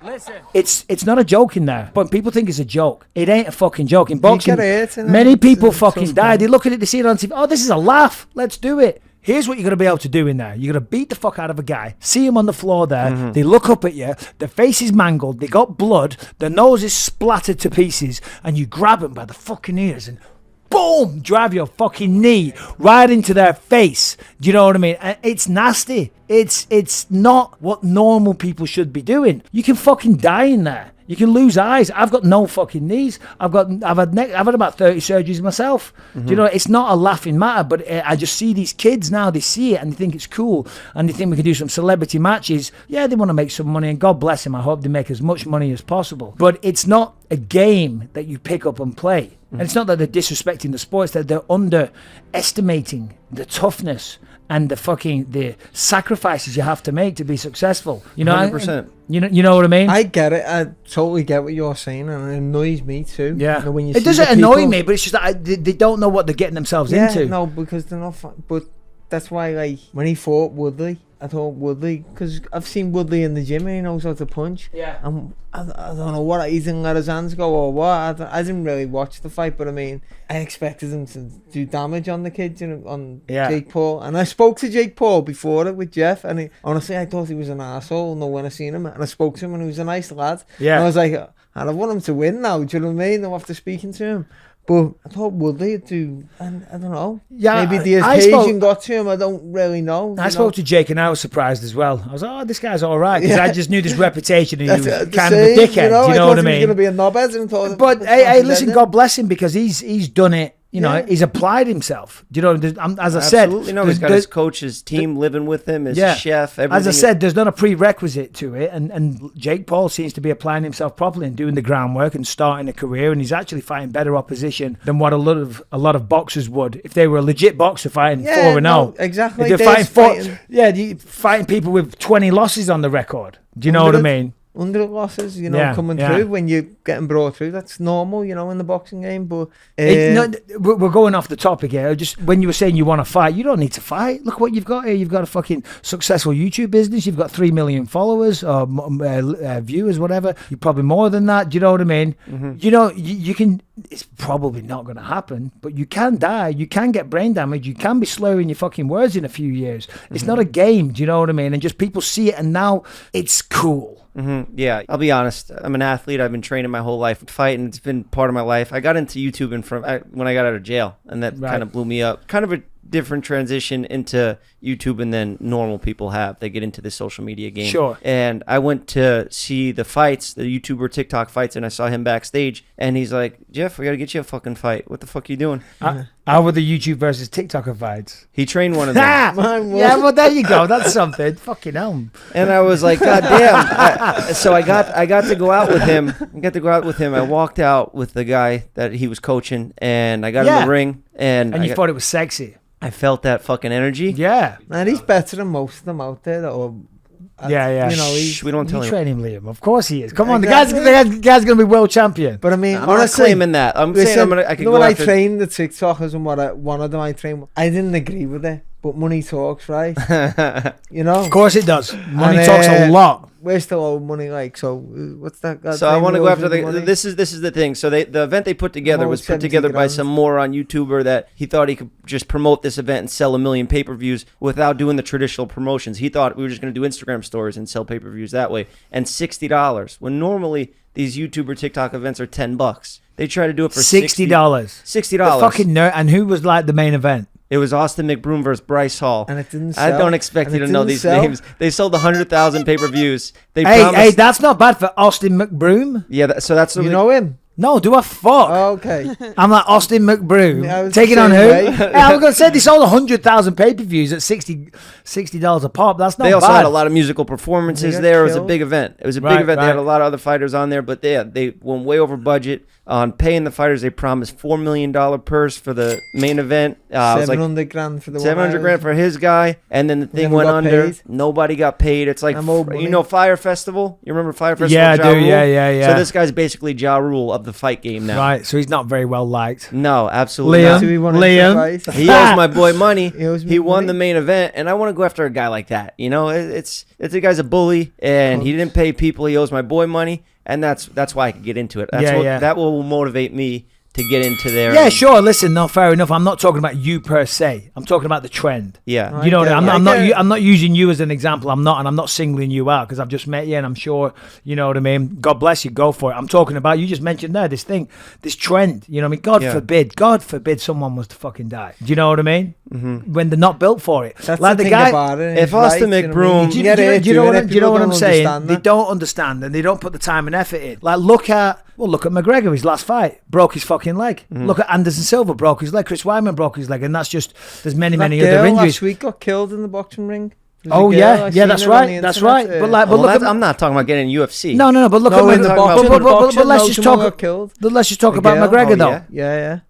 Listen, it's not a joke in there, but people think it's a joke. It ain't a fucking joke. In boxing, many people fucking die. They look at it, they see it on TV. Oh, this is a laugh. Let's do it. Here's what you're going to be able to do in there. You're going to beat the fuck out of a guy, see him on the floor there, they look up at you, their face is mangled, they got blood, their nose is splattered to pieces, and you grab them by the fucking ears and boom, drive your fucking knee right into their face. Do you know what I mean? It's nasty. It's not what normal people should be doing. You can fucking die in there. You can lose eyes. I've got no fucking knees. I've had about 30 surgeries myself. Do you know? It's not a laughing matter, but I just see these kids now. They see it and they think it's cool, and they think we can do some celebrity matches. Yeah, they want to make some money, and God bless them. I hope they make as much money as possible. But it's not a game that you pick up and play. And it's not that they're disrespecting the sport. It's that they're underestimating the toughness and the sacrifices you have to make to be successful. 100%. You know what I mean? I get it. I totally get what you're saying, and it annoys me too. Yeah. When you it see doesn't the annoy people- me, but it's just that they don't know what they're getting themselves into. No, because they're not. But that's why, like, when he fought Woodley, I thought Woodley, because I've seen Woodley in the gym and he knows how to punch. Yeah. And I don't know what, he didn't let his hands go or what. I didn't really watch the fight, but I mean, I expected him to do damage on the kid, on Jake Paul. And I spoke to Jake Paul before it with Jeff, and honestly, I thought he was an arsehole. No, when I seen him, and I spoke to him, and he was a nice lad. Yeah. And I was like, I want him to win now. Do you know what I mean? No, after speaking to him. But I thought Woodley would do, and I don't know. Yeah, maybe the occasion got to him. I don't really know. I spoke to Jake, and I was surprised as well. I was like, oh, this guy's all right. Because I just knew this reputation, and he was kind of a dickhead. You know what I mean? He was going to be a knobhead. And but hey, listen, God bless him, because he's done it. He's applied himself. Do you know, as I said, he's got his coach, his team living with him, his chef, everything. As I said, there's not a prerequisite to it, and Jake Paul seems to be applying himself properly and doing the groundwork and starting a career, and he's actually fighting better opposition than what a lot of boxers would if they were a legit boxer fighting 4-0. Exactly. If they're fighting people with 20 losses on the record. Do you know what I mean? Under losses, coming through when you're getting brought through. That's normal, in the boxing game. But we're going off the topic here. Just when you were saying you want to fight, you don't need to fight. Look what you've got here. You've got a fucking successful YouTube business. You've got 3 million followers or viewers, whatever. You're probably more than that. Do you know what I mean? Mm-hmm. You can. It's probably not going to happen, but you can die. You can get brain damage. You can be slurring your fucking words in a few years. It's not a game. Do you know what I mean? And just people see it, and now it's cool. Mm-hmm. Yeah, I'll be honest. I'm an athlete. I've been training my whole life, fighting. It's been part of my life. I got into YouTube when I got out of jail, and that kind of blew me up. Kind of a different transition into YouTube than normal people have. They get into the social media game. Sure. And I went to see the fights, the YouTuber TikTok fights, and I saw him backstage, and he's like, Jeff, we got to get you a fucking fight. What the fuck are you doing? How were the YouTube versus TikToker fights? He trained one of them. Yeah, well, there you go. That's something. Fucking hell. And I was like, God damn. So I got to go out with him. I walked out with the guy that he was coaching, and I got in the ring. And you thought it was sexy. I felt that fucking energy. Yeah. And he's better than most of them out there. Yeah. You know, we don't tell you him. train him, Liam. Of course he is. Come on, the guy's going to be world champion. But I mean, I'm honestly, not claiming that. I'm saying I could go when after... I trained the TikTokers and one of them I trained, I didn't agree with it. But money talks, right? You know? Of course it does. Money talks a lot. We're still owed money, like, so what's that? So I want to go after this is the thing. So the event they put together was put together by some moron YouTuber that he thought he could just promote this event and sell 1 million pay-per-views without doing the traditional promotions. He thought we were just going to do Instagram stories and sell pay-per-views that way. And $60, when normally these YouTuber TikTok events are $10. They try to do it for $60. $60. The fucking nerd. And who was like the main event? It was Austin McBroom versus Bryce Hall. And it didn't sell. I don't expect you to know these names. They sold 100,000 pay-per-views. Hey, that's not bad for Austin McBroom. Yeah, so that's... You know him? No, do I fuck? Oh, okay. I'm like Austin McBroom. Yeah, taking on who? Hey, I was going to say they sold 100,000 pay-per-views at $60 a pop. That's not bad. They also had a lot of musical performances there. It was a killed. big event. It was a big event. They had a lot of other fighters on there, but they went way over budget on paying the fighters. They promised $4 million purse for the main event. It was like 700 grand for the 700 grand for his guy, and then the thing went under. Paid. Nobody got paid. It's like, you know, Fire Festival. You remember Fire Festival? Yeah, Ja dude. Rule? Yeah. So this guy's basically Ja Rule of the fight game now. Right, so he's not very well liked. No, absolutely Liam, not. He owes my boy money. He won money. the main event, and I want to go after a guy like that. You know, it's a guy's a bully, and he didn't pay people. He owes my boy money, and that's why I could get into it. That will motivate me to get into there. Yeah, sure. Listen, no, fair enough. I'm not talking about you per se. I'm talking about the trend. Yeah, you know what I'm not using you as an example. I'm not singling you out because I've just met you, and I'm sure you know what I mean. God bless you. Go for it. I'm talking about you just mentioned there this trend. You know what I mean? God forbid someone was to fucking die. Do you know what I mean? Mm-hmm. When they're not built for it. That's like the the thing guy. about it. If Austin McBroom, Do you know what I'm saying? They don't understand and they don't put the time and effort in. Like look at McGregor, his last fight broke his fucking leg. Mm-hmm. Look at Anderson Silva, broke his leg. Chris Weidman broke his leg, and that's just there's many other injuries. Last week got killed in the boxing ring. Oh yeah, that's right. But look, I'm not talking about getting UFC. No. But look at the boxing. But let's just talk. Let's just talk about McGregor though. Yeah.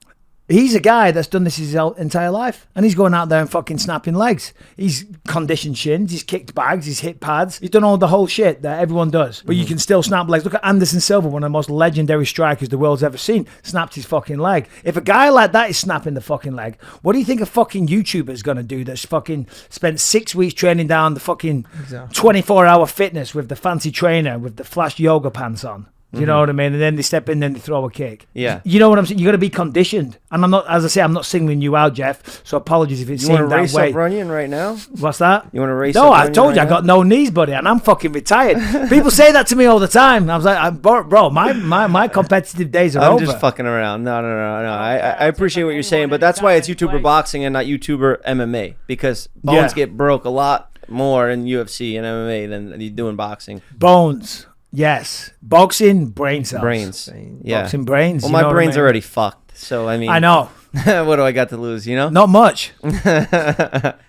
He's a guy that's done this his entire life, and he's going out there and fucking snapping legs. He's conditioned shins, he's kicked bags, he's hit pads, he's done all the whole shit that everyone does. But you can still snap legs. Look at Anderson Silva, one of the most legendary strikers the world's ever seen, snapped his fucking leg. If a guy like that is snapping the fucking leg, what do you think a fucking YouTuber's gonna do that's fucking spent 6 weeks training down the fucking 24-hour fitness with the fancy trainer with the flash yoga pants on? You know what I mean? And then they step in and they throw a kick. Yeah. You know what I'm saying? You got to be conditioned. And I'm not, as I say, I'm not singling you out, Jeff. So apologies if it seemed that way. You want to race up Runyon right now? What's that? You want to race No, up I told you I got no knees, buddy, and I'm fucking retired. People say that to me all the time. I was like, bro, my competitive days are over. I'm just fucking around. No. I appreciate what you're saying, but that's why it's YouTuber boxing and not YouTuber MMA, because bones get broke a lot more in UFC and MMA than you do in boxing. Bones. Yes. Boxing, brain cells. Brains. Yeah. Boxing, brains. Well, my brain's already fucked. So, I mean. I know. What do I got to lose, you know? Not much. My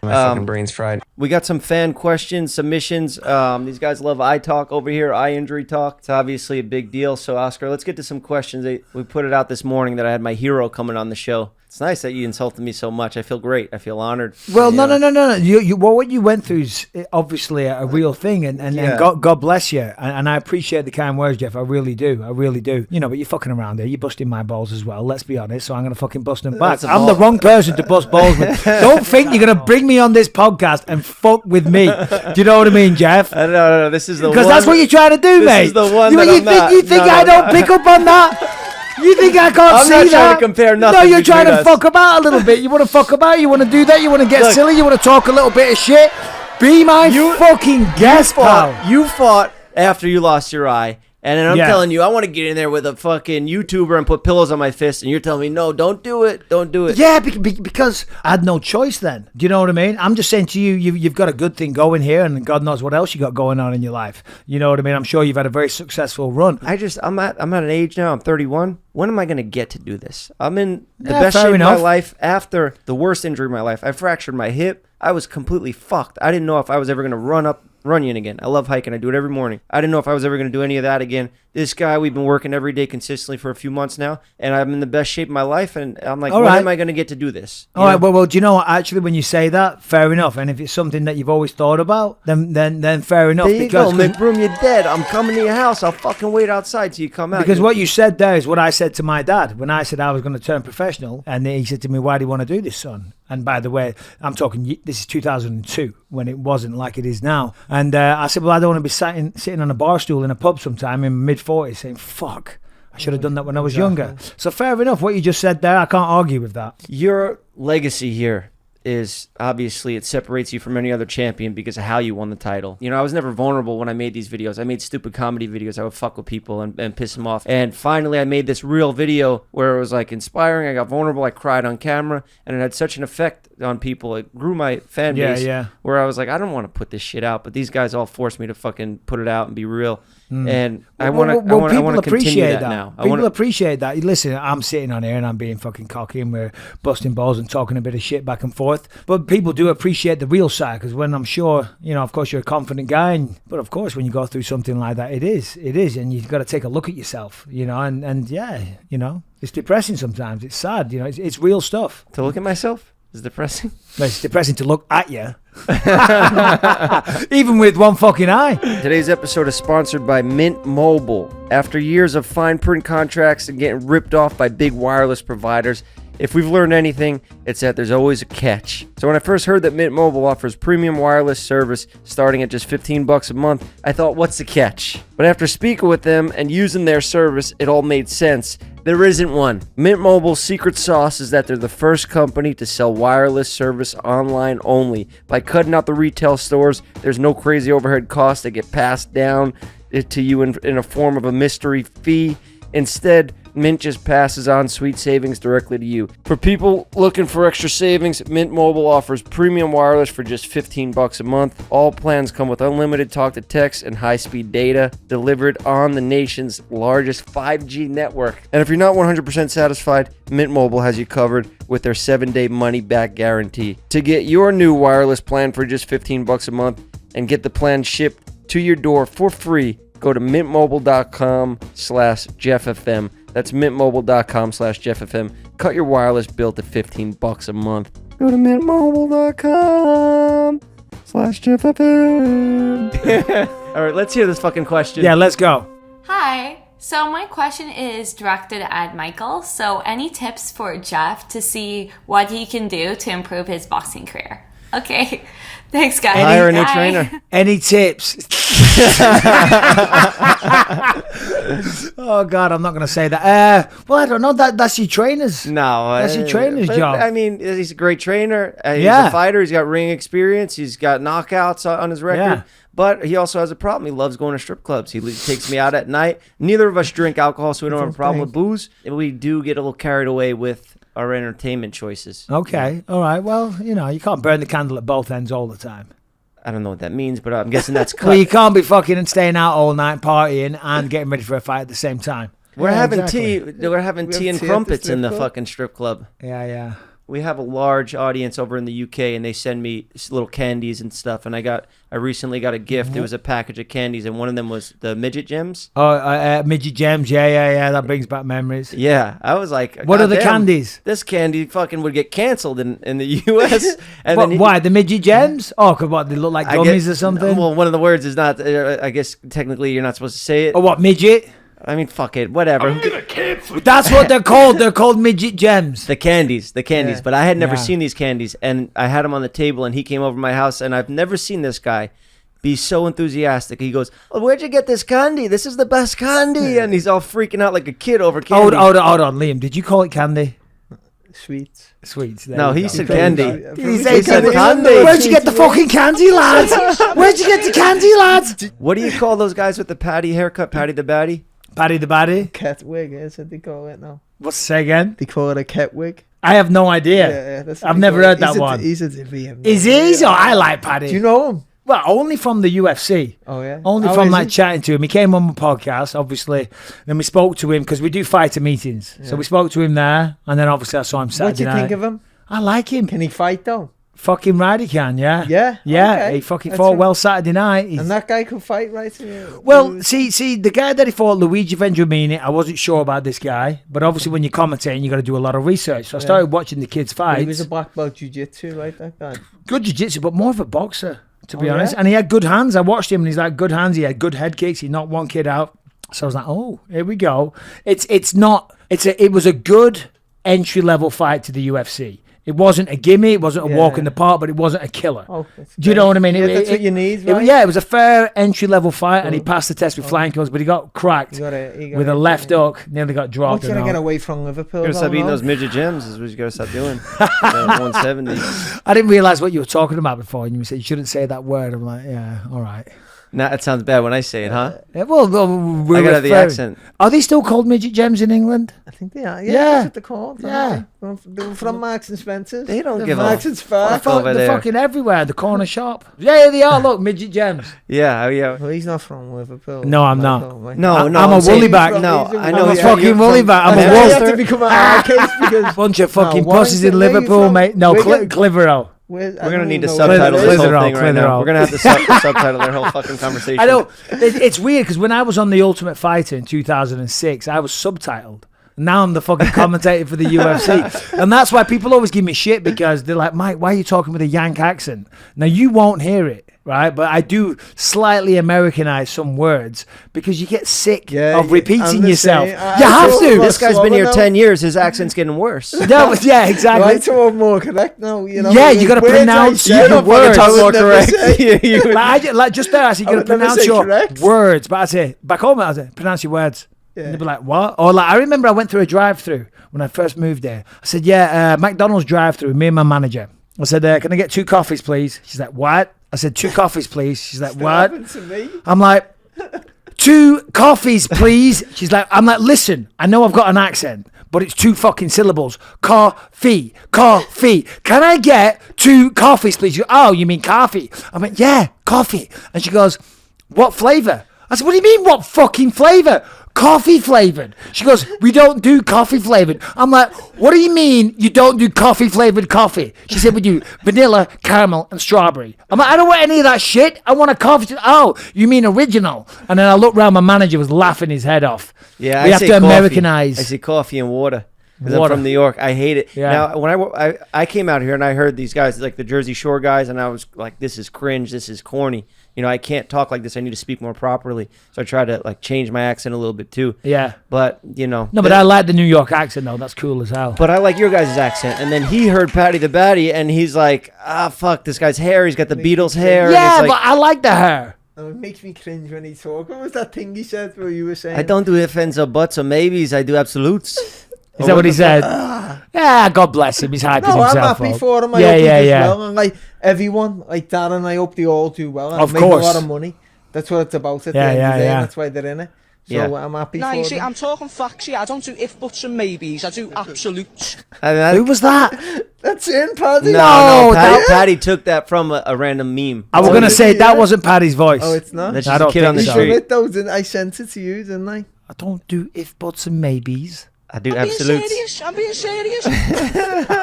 fucking brain's fried. We got some fan questions, submissions. These guys love eye talk over here, eye injury talk. It's obviously a big deal. So, Oscar, let's get to some questions. We put it out this morning that I had my hero coming on the show. It's nice that you insulted me so much. I feel great. I feel honored. Well, no. What you went through is obviously a real thing, and God bless you. And I appreciate the kind words, Jeff. I really do. You know, but you're fucking around there. You're busting my balls as well. Let's be honest. So I'm going to fucking bust them back. I'm the wrong person to bust balls with. Don't think you're going to bring me on this podcast and fuck with me. Do you know what I mean, Jeff? No. This is the one. Because that's what you're trying to do, mate. This is the one that I'm not. You think I don't pick up on that? You think I can't see that? I'm not trying to compare nothing. No, you're trying to fuck about a little bit. You want to fuck about? You want to do that? You want to get silly? You want to talk a little bit of shit? Be my fucking guest, pal. You fought after you lost your eye, And then I'm telling you, I want to get in there with a fucking YouTuber and put pillows on my fists, and you're telling me, no, don't do it, don't do it. Yeah, because I had no choice then. Do you know what I mean? I'm just saying to you, you've got a good thing going here, and God knows what else you got going on in your life. You know what I mean? I'm sure you've had a very successful run. I'm at an age now, I'm 31. When am I going to get to do this? I'm in the best shape of my life after the worst injury of my life. I fractured my hip. I was completely fucked. I didn't know if I was ever going to run Runyon again. I love hiking. I do it every morning. I didn't know if I was ever going to do any of that again. This guy, we've been working every day consistently for a few months now, and I'm in the best shape of my life, and I'm like, when am I going to get to do this? All right, well, do you know what? Actually, when you say that, fair enough. And if it's something that you've always thought about, then fair enough. There you go, McBroom, you're dead. I'm coming to your house. I'll fucking wait outside till you come out. Because what you said there is what I said to my dad when I said I was going to turn professional, and he said to me, why do you want to do this, son? And by the way, I'm talking, this is 2002, when it wasn't like it is now. And I said, well, I don't want to be sitting on a bar stool in a pub sometime in my mid-40s saying, fuck, I should have done that when I was younger. So fair enough, what you just said there, I can't argue with that. Your legacy here is obviously it separates you from any other champion because of how you won the title. You know, I was never vulnerable when I made these videos. I made stupid comedy videos. I would fuck with people and piss them off. And finally, I made this real video where it was like inspiring. I got vulnerable. I cried on camera, and it had such an effect on people. It grew my fan base. Where I was like, I don't want to put this shit out, but these guys all forced me to fucking put it out and be real. And I want to continue that now. People appreciate that. Listen, I'm sitting on here and I'm being fucking cocky and we're busting balls and talking a bit of shit back and forth. But people do appreciate the real side, because when I'm sure, you know, of course you're a confident guy, but of course when you go through something like that, it is, and you've got to take a look at yourself, you know, and yeah, you know, it's depressing sometimes. It's sad, you know, it's real stuff. To look at myself is depressing. It's depressing to look at you. Even with one fucking eye. Today's episode is sponsored by Mint Mobile. After years of fine print contracts and getting ripped off by big wireless providers, if we've learned anything, it's that there's always a catch. So when I first heard that Mint Mobile offers premium wireless service starting at just $15 a month, I thought, what's the catch? But after speaking with them and using their service, it all made sense. There isn't one. Mint Mobile's secret sauce is that they're the first company to sell wireless service online only. By cutting out the retail stores, there's no crazy overhead costs that get passed down to you in a form of a mystery fee. Instead, Mint just passes on sweet savings directly to you. For people looking for extra savings, Mint Mobile offers premium wireless for just $15 a month. All plans come with unlimited talk to text and high-speed data delivered on the nation's largest 5G network. And if you're not 100% satisfied, Mint Mobile has you covered with their 7-day money-back guarantee. To get your new wireless plan for just $15 a month and get the plan shipped to your door for free, go to mintmobile.com/JeffFM. That's mintmobile.com/JeffFM. Cut your wireless bill to $15 a month. Go to mintmobile.com/JeffFM. All right, let's hear this fucking question. Yeah, let's go. Hi. So my question is directed at Michael. So any tips for Jeff to see what he can do to improve his boxing career? Okay. Thanks, guys. Hire a new trainer. Any tips? Oh God, I'm not going to say that. Well, I don't know. That's your trainer's. No, that's your trainer's job. I mean, he's a great trainer. He's a fighter. He's got ring experience. He's got knockouts on his record. Yeah. But he also has a problem. He loves going to strip clubs. He takes me out at night. Neither of us drink alcohol, so we don't have a problem with booze. And we do get a little carried away with our entertainment choices. Okay. All right. Well, you know, you can't burn the candle at both ends all the time. I don't know what that means, but I'm guessing that's cut. Well, you can't be fucking and staying out all night partying and getting ready for a fight at the same time. We're having tea. We're having tea and crumpets in the fucking strip club. Yeah. We have a large audience over in the UK, and they send me little candies and stuff. And I recently got a gift. It was a package of candies, and one of them was the midget gems. Oh, midget gems. Yeah. That brings back memories. Yeah, I was like, what are the candies? This candy fucking would get canceled in the US. And why the midget gems? Oh, cause what, they look like gummies or something? Well, one of the words is not. I guess technically you're not supposed to say it. Oh, what, midget? I mean, fuck it, whatever. That's what they're called. They're called midget gems. The candies. Yeah. But I had never seen these candies, and I had them on the table, and he came over to my house, and I've never seen this guy be so enthusiastic. He goes, "Oh, where'd you get this candy? This is the best candy," and he's all freaking out like a kid over candy. Hold on, Liam. Did you call it candy? Sweets. There No, you he go. said candy. He said candy. candy. Where'd you get the fucking candy, lads? Where'd you get the candy, lads? What do you call those guys with the Patty haircut? Patty the Batty? Paddy the Baddy. Cat wig, is what they call it now. What's say again? They call it a cat wig. I have no idea. Yeah, that's what I've they never call heard it. that one. He's a divvy. Is he? Oh, I like Paddy. Do you know him? Well, only from the UFC. Oh, yeah? Only How from is like he? chatting to him. He came on my podcast, obviously. Then we spoke to him because we do fighter meetings. So we spoke to him there. And then obviously I saw him Saturday What do you night. think of him? I like him. Can he fight, though? Fucking right he can, yeah. Yeah? Yeah, Okay. he fucking That's fought right. well Saturday night. He's- And that guy could fight, right? Well, see, the guy that he fought, Luigi Vendramini, I wasn't sure about this guy, but obviously when you're commentating, you got to do a lot of research. So I started watching the kids fight. He was a black belt jiu-jitsu, right? That guy. Good jiu-jitsu, but more of a boxer, to be Oh, honest. yeah? And he had good hands. I watched him, and he's like good hands. He had good head kicks. He knocked one kid out. So I was like, oh, here we go. It was a good entry level fight to the UFC. It wasn't a gimme, it wasn't a walk in the park, but it wasn't a killer. Oh, that's Do you great. know what I mean? Yeah, that's what you need, right? Yeah, it was a fair entry level fight, and he passed the test with flying colors, but he got cracked You gotta with a left hook, nearly got What dropped. you gotta and get all. away from Liverpool? You gotta stop though, eating no? those midget gems. Is what you gotta stop doing. 170. I didn't realize what you were talking about before, and you said you shouldn't say that word. I'm like, yeah, all right. Nah, it sounds bad when I say it, huh? Yeah, well, we're I gotta have the referring- accent. Are they still called midget gems in England? I think they are. Yeah, Yeah. that's what they're called. Yeah. They're from Marks and Spencer's. They don't give Marks a and Spencer's. fuck over They're there. fucking everywhere. The corner shop. Yeah, they are. Look, midget gems. Yeah, yeah. Well, he's not from Liverpool. No, I'm not. Michael, right? No, I'm no. a saying- woolly back. No, I know. I'm a he's fucking you're woolly from- back. I'm a That's why you have Walter. to become an our case because Bunch of fucking No, pussies in Warrington, where you Liverpool, from? mate. No, Wigan? Clitheroe. We're gonna need to know subtitle this whole Clitheroe, thing right now. Clitheroe. We're gonna have to subtitle their whole fucking conversation. I know. It's weird because when I was on The Ultimate Fighter in 2006, I was subtitled. Now I'm the fucking commentator for the UFC. And that's why people always give me shit because they're like, Mike, why are you talking with a Yank accent? Now, you won't hear it, right? But I do slightly Americanize some words because you get sick Yeah, of repeating I'm the yourself. same. You I have thought to. This guy's been here Now. 10 years. His accent's getting worse. No, yeah, exactly. Right, so I'm more correct now. You know. Yeah, you gotta Words I pronounce said, your I'm fucking words. talking More never correct. say. Like just there, I said, you I got to would never pronounce say your correct. words. But I say, back home, I say, pronounce your words. Yeah. And they'd be like, what? Or like, I remember I went through a drive-through when I first moved there. I said, yeah, McDonald's drive-through, me and my manager. I said, can I get 2 coffees, please? She's like, what? I said, 2 coffees, please. She's like, what? Happened to me. I'm like, 2 coffees, please. She's like, I'm like, listen, I know I've got an accent, but it's 2 fucking syllables. Coffee, coffee. Can I get 2 coffees, please? She goes, oh, you mean coffee? I went, yeah, coffee. And she goes, what flavour? I said, what do you mean, what fucking flavour? Coffee flavoured. She goes, we don't do coffee flavoured. I'm like, what do you mean you don't do coffee flavoured coffee? She said, we do vanilla, caramel, and strawberry. I'm like, I don't want any of that shit. I want a coffee. She said, oh, you mean original? And then I looked around, my manager was laughing his head off. Yeah, we I have say to coffee. Americanize. I say coffee and water. Because I'm Water. from New York. I hate it. Yeah. Now, when I came out here and I heard these guys, like the Jersey Shore guys, and I was like, this is cringe. This is corny. You know, I can't talk like this. I need to speak more properly. So I try to like change my accent a little bit too. Yeah. But, you know. No, but I like the New York accent, though. That's cool as hell. But I like your guys' accent. And then he heard Patty the Batty, and he's like, fuck, this guy's hair. He's got the Beatles hair. and yeah, it's like, but I like the hair. Oh, it makes me cringe when he talks. What was that thing he said where you were saying? I don't do ifs, ands, or buts, or maybes. I do absolutes. Is that what he said? Yeah, God bless him. He's hyping No, I'm himself happy up. for him. I Yeah, hope he yeah, does yeah. well. And like everyone, like Darren, I hope they all do well. And Of make course. a lot of money. That's what it's about at the Yeah, end yeah, of the day. yeah. And that's why they're in it. So Yeah. I'm happy No, for you see, them. I'm talking facts here. I don't do if, buts, and maybes. I do absolutes. Who was that? That's in, Paddy. No, that- Patty took that from a random meme. I was Oh, going to did say he? that Yeah. wasn't Paddy's voice. Oh, it's not? That's I just don't a kid on the think You so. street. it though, didn't I? sent it to you, didn't I? I don't do if, buts, and maybes. I do I'm being absolutes. serious. I'm being serious. Chris,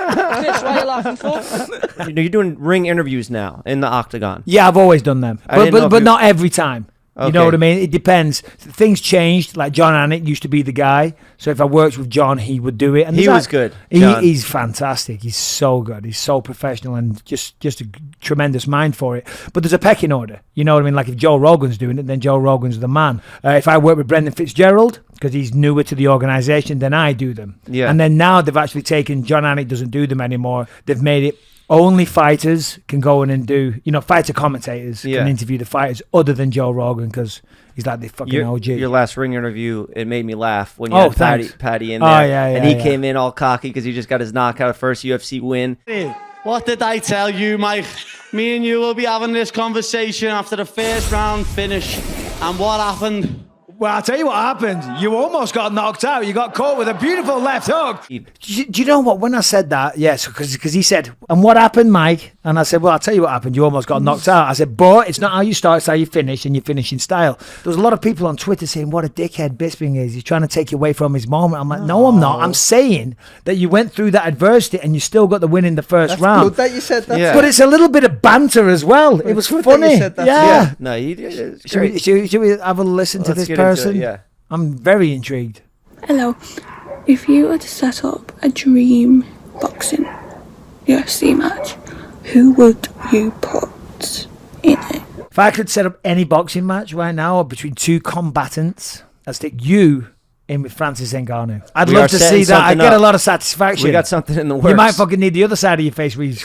what are you laughing for? You know, you're doing ring interviews now in the octagon. Yeah, I've always done them, I didn't know if but you- not every time. You know Okay. what I mean? It depends. Things changed. Like John Anik used to be the guy, so if I worked with John, he would do it. And He there's was like- good, John. He's fantastic. He's so good. He's so professional and just a tremendous mind for it. But there's a pecking order. You know what I mean? Like if Joe Rogan's doing it, then Joe Rogan's the man. If I work with Brendan Fitzgerald, because he's newer to the organisation, then I do them. Yeah. And then now they've actually taken, John Anik doesn't do them anymore. They've made it only fighters can go in and do, fighter commentators Yeah. can interview the fighters other than Joe Rogan because he's like the fucking OG. Your last ring interview, it made me laugh when you Oh, had Patty in there. And he yeah. came in all cocky because he just got his knockout, first UFC win. What did I tell you, Mike? Me and you will be having this conversation after the first round finish. And what happened? Well, I'll tell you what happened. You almost got knocked out. You got caught with a beautiful left hook. Do you know what? When I said that, yes, because he said, and what happened, Mike? And I said, well, I'll tell you what happened. You almost got knocked out. I said, but it's not how you start, it's how you finish, and you finish in style. There was a lot of people on Twitter saying, what a dickhead Bisping is. He's trying to take you away from his moment. I'm like, no, I'm not. I'm saying that you went through that adversity and you still got the win in the first round. Good that you said that. Yeah. But it's a little bit of banter as well. It was good that funny. you said that. Yeah. No, you did. It's Should great. we have a listen to Let's this get into it, person? yeah. I'm very intrigued. Hello. If you were to set up a dream boxing UFC match, who would you put in it? If I could set up any boxing match right now or between two combatants, I'd stick you in with Francis Ngannou. I'd We love are to setting see that. I'd something get a up. lot of satisfaction. We got something in the works. You might fucking need the other side of your face where he's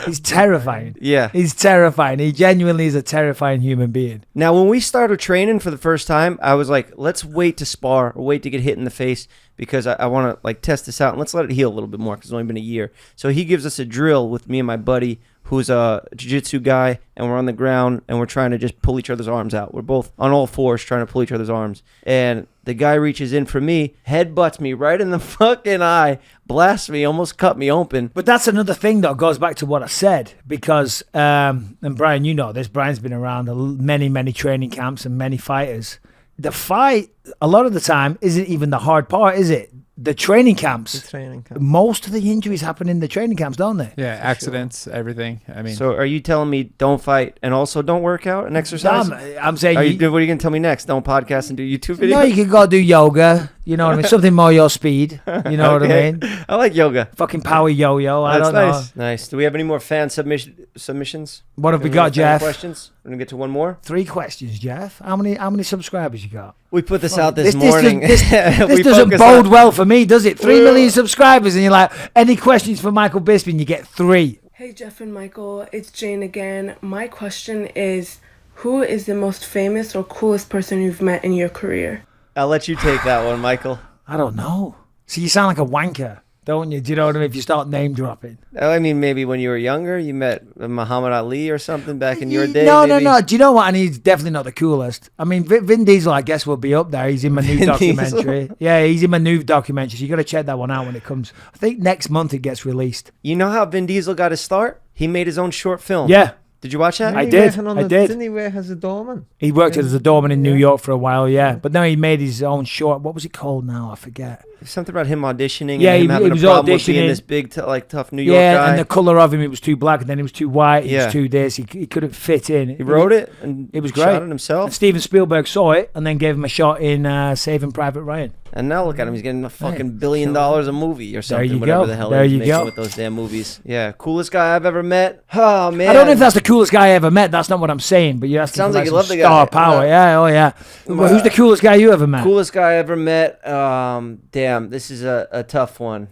He's terrifying. Yeah. He's terrifying. He genuinely is a terrifying human being. Now, when we started training for the first time, I was like, let's wait to spar or wait to get hit in the face because I want to like test this out and let's let it heal a little bit more because it's only been a year. So he gives us a drill with me and my buddy who's a jiu-jitsu guy, and we're on the ground and we're trying to just pull each other's arms out. We're both on all fours trying to pull each other's arms. And the guy reaches in for me, headbutts me right in the fucking eye, blasts me, almost cut me open. But that's another thing that goes back to what I said because, and Brian, you know this, Brian's been around many training camps and many fighters. The fight, a lot of the time, isn't even the hard part, is it? The training camps. The training camp. Most of the injuries happen in the training camps, don't they? Yeah, accidents, everything. I mean, So are you telling me don't fight and also don't work out and exercise? I'm saying What are you going to tell me next? Don't podcast and do YouTube videos? no, you can go do yoga. You know what I mean? Something more your speed. You know what I Okay. mean? I like yoga. Fucking power yo-yo. I That's don't know. nice. Nice. Do we have any more fan submissions? What have we Any got, more fan Jeff? Questions? We're going to get to one more. 3 questions, Jeff. How many subscribers you got? We put this out this morning. This We doesn't focus bode on- well for me, does it? 3 million subscribers, and you're like, any questions for Michael Bisping? You get 3. Hey Jeff and Michael, it's Jane again. My question is, who is the most famous or coolest person you've met in your career? I'll let you take that one, Michael. I don't know. So you sound like a wanker, don't you? Do you know what I mean? If you start name dropping. Oh, I mean, maybe when you were younger, you met Muhammad Ali or something back in your day. No. maybe? Do you know what? And he's definitely not the coolest. I mean, Vin Diesel, I guess, will be up there. He's in my new Vin documentary. Yeah, he's in my new documentary. So you got to check that one out when it comes. I think next month it gets released. You know how Vin Diesel got his start? He made his own short film. Yeah. Did you watch that? I did. Didn't he work as a doorman? He worked as a doorman in New York for a while, yeah. But now he made his own short. What was it called now? I forget. Something about him auditioning Yeah, and him he having a was problem with being auditioning. this big, tough New York Yeah, guy. and the colour of him, he was too black, and then he was too white, he Yeah. was too this. He couldn't fit in. He wrote it and it was great. shot it himself. And Steven Spielberg saw it and then gave him a shot in Saving Private Ryan. And now look at him. He's getting a fucking $1 billion a movie or something. you Whatever go. the hell There he's you making go. with those damn movies. Yeah, coolest guy I've ever met. Oh, man. I don't know if that's the coolest guy I ever met. That's not what I'm saying, but you're asking Sounds for like you some love the guy. star power. Yeah, oh yeah. Well, who's the coolest guy you ever met? Coolest guy I ever met. Damn, this is a tough one.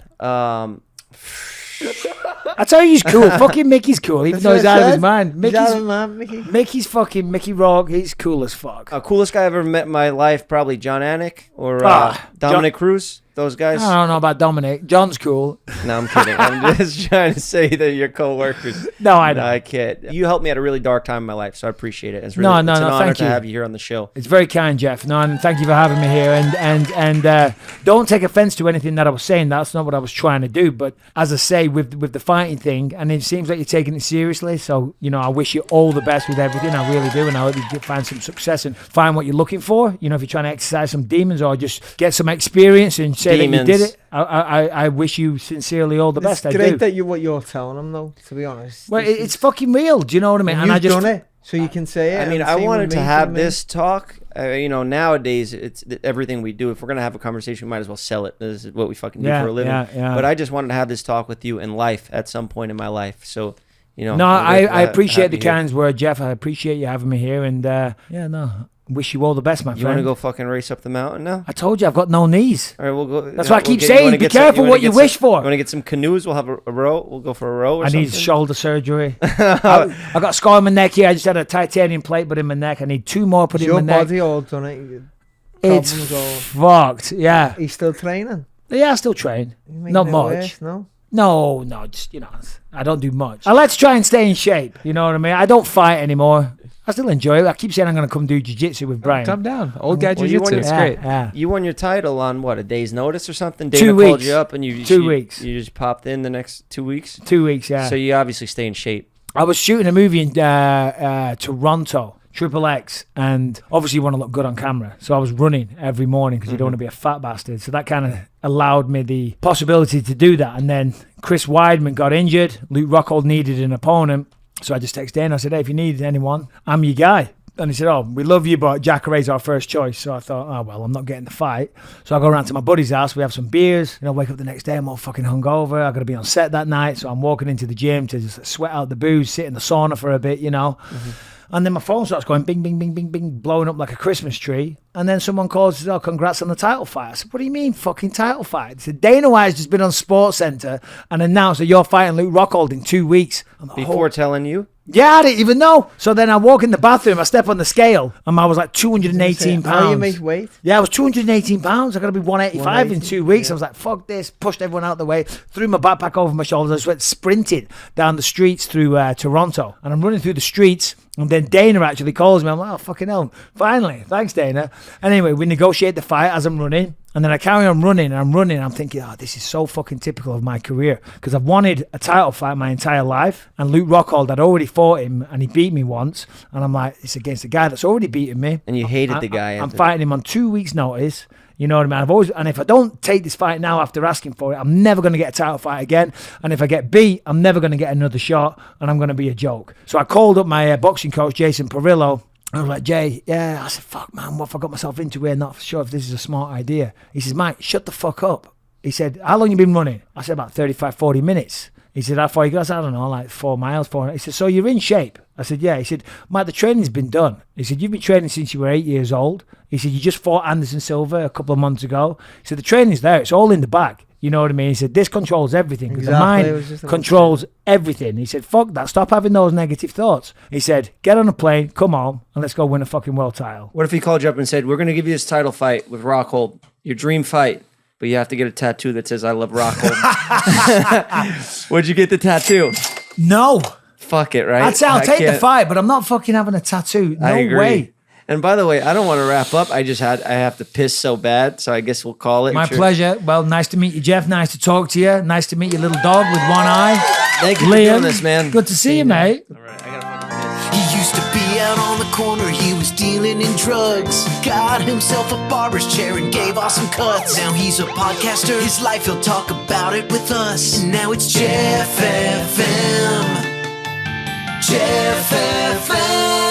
I tell you, he's cool. Fucking Mickey's cool, even though he's out of his mind. He's out of his mind, Mickey. Mickey's fucking Mickey Rourke. He's cool as fuck. Coolest guy I ever met in my life, probably John Anik or Ah, Dominic Cruz. Those guys. I don't know about Dominic. John's cool. No, I'm kidding. I'm just trying to say that you're co-workers. No, I know. I can't. You helped me at a really dark time in my life, so I appreciate it. It's No, really, it's an honor thank to you. have you here on the show. It's very kind, Jeff. No, and thank you for having me here. And don't take offense to anything that I was saying. That's not what I was trying to do. But as I say, with the fighting thing, and it seems like you're taking it seriously. So, you know, I wish you all the best with everything. I really do. And I hope you find some success and find what you're looking for. You know, if you're trying to exercise some demons or just get some experience and say that you did it. I wish you sincerely all the best. It's I great do. that what you're telling them, though, to be honest. Well, it's fucking real. Do you know what I mean? And And I you've just done it, so you can say it. I mean, and I say wanted with to me, have do you know what I mean? this talk. You know, nowadays it's everything we do. If we're gonna have a conversation, we might as well sell it. This is what we fucking do Yeah, for a living. yeah. But I just wanted to have this talk with you in life at some point in my life. So, you know. No, I'm grateful I to appreciate have the you here. kind words, Jeff. I appreciate you having me here. And wish you all the best, my friend. You want to go fucking race up the mountain now? I told you I've got no knees. All right, we'll go. That's why I keep saying, be careful what you wish for. You want to get some canoes? We'll have a row. We'll go for a row or something. I need shoulder surgery. I got a scar on my neck here. I just had a titanium plate put in my neck. I need 2 more put in my neck. Your body all done it. It's fucked, yeah. He's still training? Yeah, I still train. Not much. Worse, no? No, just, I don't do much. I like to try and stay in shape, you know what I mean? I don't fight anymore. I still enjoy it. I keep saying I'm going to come do jiu-jitsu with Brian. Calm down. Old guy jiu-jitsu. It's great. Yeah. You won your title on, what, a day's notice or something? 2 Dana weeks. called you up and you 2 weeks. You just popped in the next 2 weeks? 2 weeks, yeah. So you obviously stay in shape. I was shooting a movie in Toronto, XXX, and obviously you want to look good on camera. So I was running every morning because you don't want to be a fat bastard. So that kind of allowed me the possibility to do that. And then Chris Weidman got injured. Luke Rockhold needed an opponent. So I just texted Dana. I said, hey, if you need anyone, I'm your guy. And he said, oh, we love you, but Jacare's our first choice. So I thought, oh, well, I'm not getting the fight. So I go around to my buddy's house. We have some beers. Wake up the next day. I'm all fucking hungover. I got to be on set that night. So I'm walking into the gym to just sweat out the booze, sit in the sauna for a bit, And then my phone starts going bing, bing, bing, bing, bing, blowing up like a Christmas tree. And then someone calls and says, oh, congrats on the title fight. I said, what do you mean fucking title fight? They said, Dana White's just been on Sports Center and announced that you're fighting Luke Rockhold in 2 weeks. Before telling you? Yeah, I didn't even know. So then I walk in the bathroom, I step on the scale, and I was like 218 pounds. How you make weight? Yeah, I was 218 pounds. I got to be 185 in 2 weeks. Yeah. I was like, fuck this. Pushed everyone out of the way, threw my backpack over my shoulders. I just went sprinting down the streets through Toronto. And I'm running through the streets, and then Dana actually calls me. I'm like, oh, fucking hell. Finally. Thanks, Dana. And anyway, we negotiate the fight as I'm running. And then I carry on running, and I'm running, and I'm thinking, oh, this is so fucking typical of my career. Because I've wanted a title fight my entire life. And Luke Rockhold, I'd already fought him, and he beat me once. And I'm like, it's against a guy that's already beaten me. And you hated the guy. I'm fighting him on 2 weeks' notice. You know what I mean? And if I don't take this fight now after asking for it, I'm never going to get a title fight again. And if I get beat, I'm never going to get another shot, and I'm going to be a joke. So I called up my boxing coach, Jason Perillo. I was like, Jay, I said, fuck, man, what have I got myself into here? Not sure if this is a smart idea. He says, Mike, shut the fuck up. He said, how long you been running? I said, about 35, 40 minutes. He said, how far you got? I said, I don't know, like 4 miles, 4. He said, so you're in shape? I said, yeah. He said, Mike, the training's been done. He said, you've been training since you were 8 years old. He said, you just fought Anderson Silva a couple of months ago. He said, the training's there. It's all in the bag. You know what I mean? He said, this controls everything. Because the mind controls everything. He said, fuck that. Stop having those negative thoughts. He said, get on a plane, come home, and let's go win a fucking world title. What if he called you up and said, we're going to give you this title fight with Rockhold, your dream fight, but you have to get a tattoo that says, I love Rockhold. Would you get the tattoo? No. Fuck it, right? I'd say I'll take the fight, but I'm not fucking having a tattoo. No way. And by the way, I don't want to wrap up. I have to piss so bad, so I guess we'll call it. My pleasure. Well, nice to meet you, Jeff. Nice to talk to you. Nice to meet your little dog with one eye. Thank you Liam, for doing this, man. Good to see you, mate. All right, I gotta fucking piss. He used to be out on the corner, he was dealing in drugs. Got himself a barber's chair and gave awesome cuts. Now he's a podcaster, his life, he'll talk about it with us. And now it's Jeff FM. Jeff FM.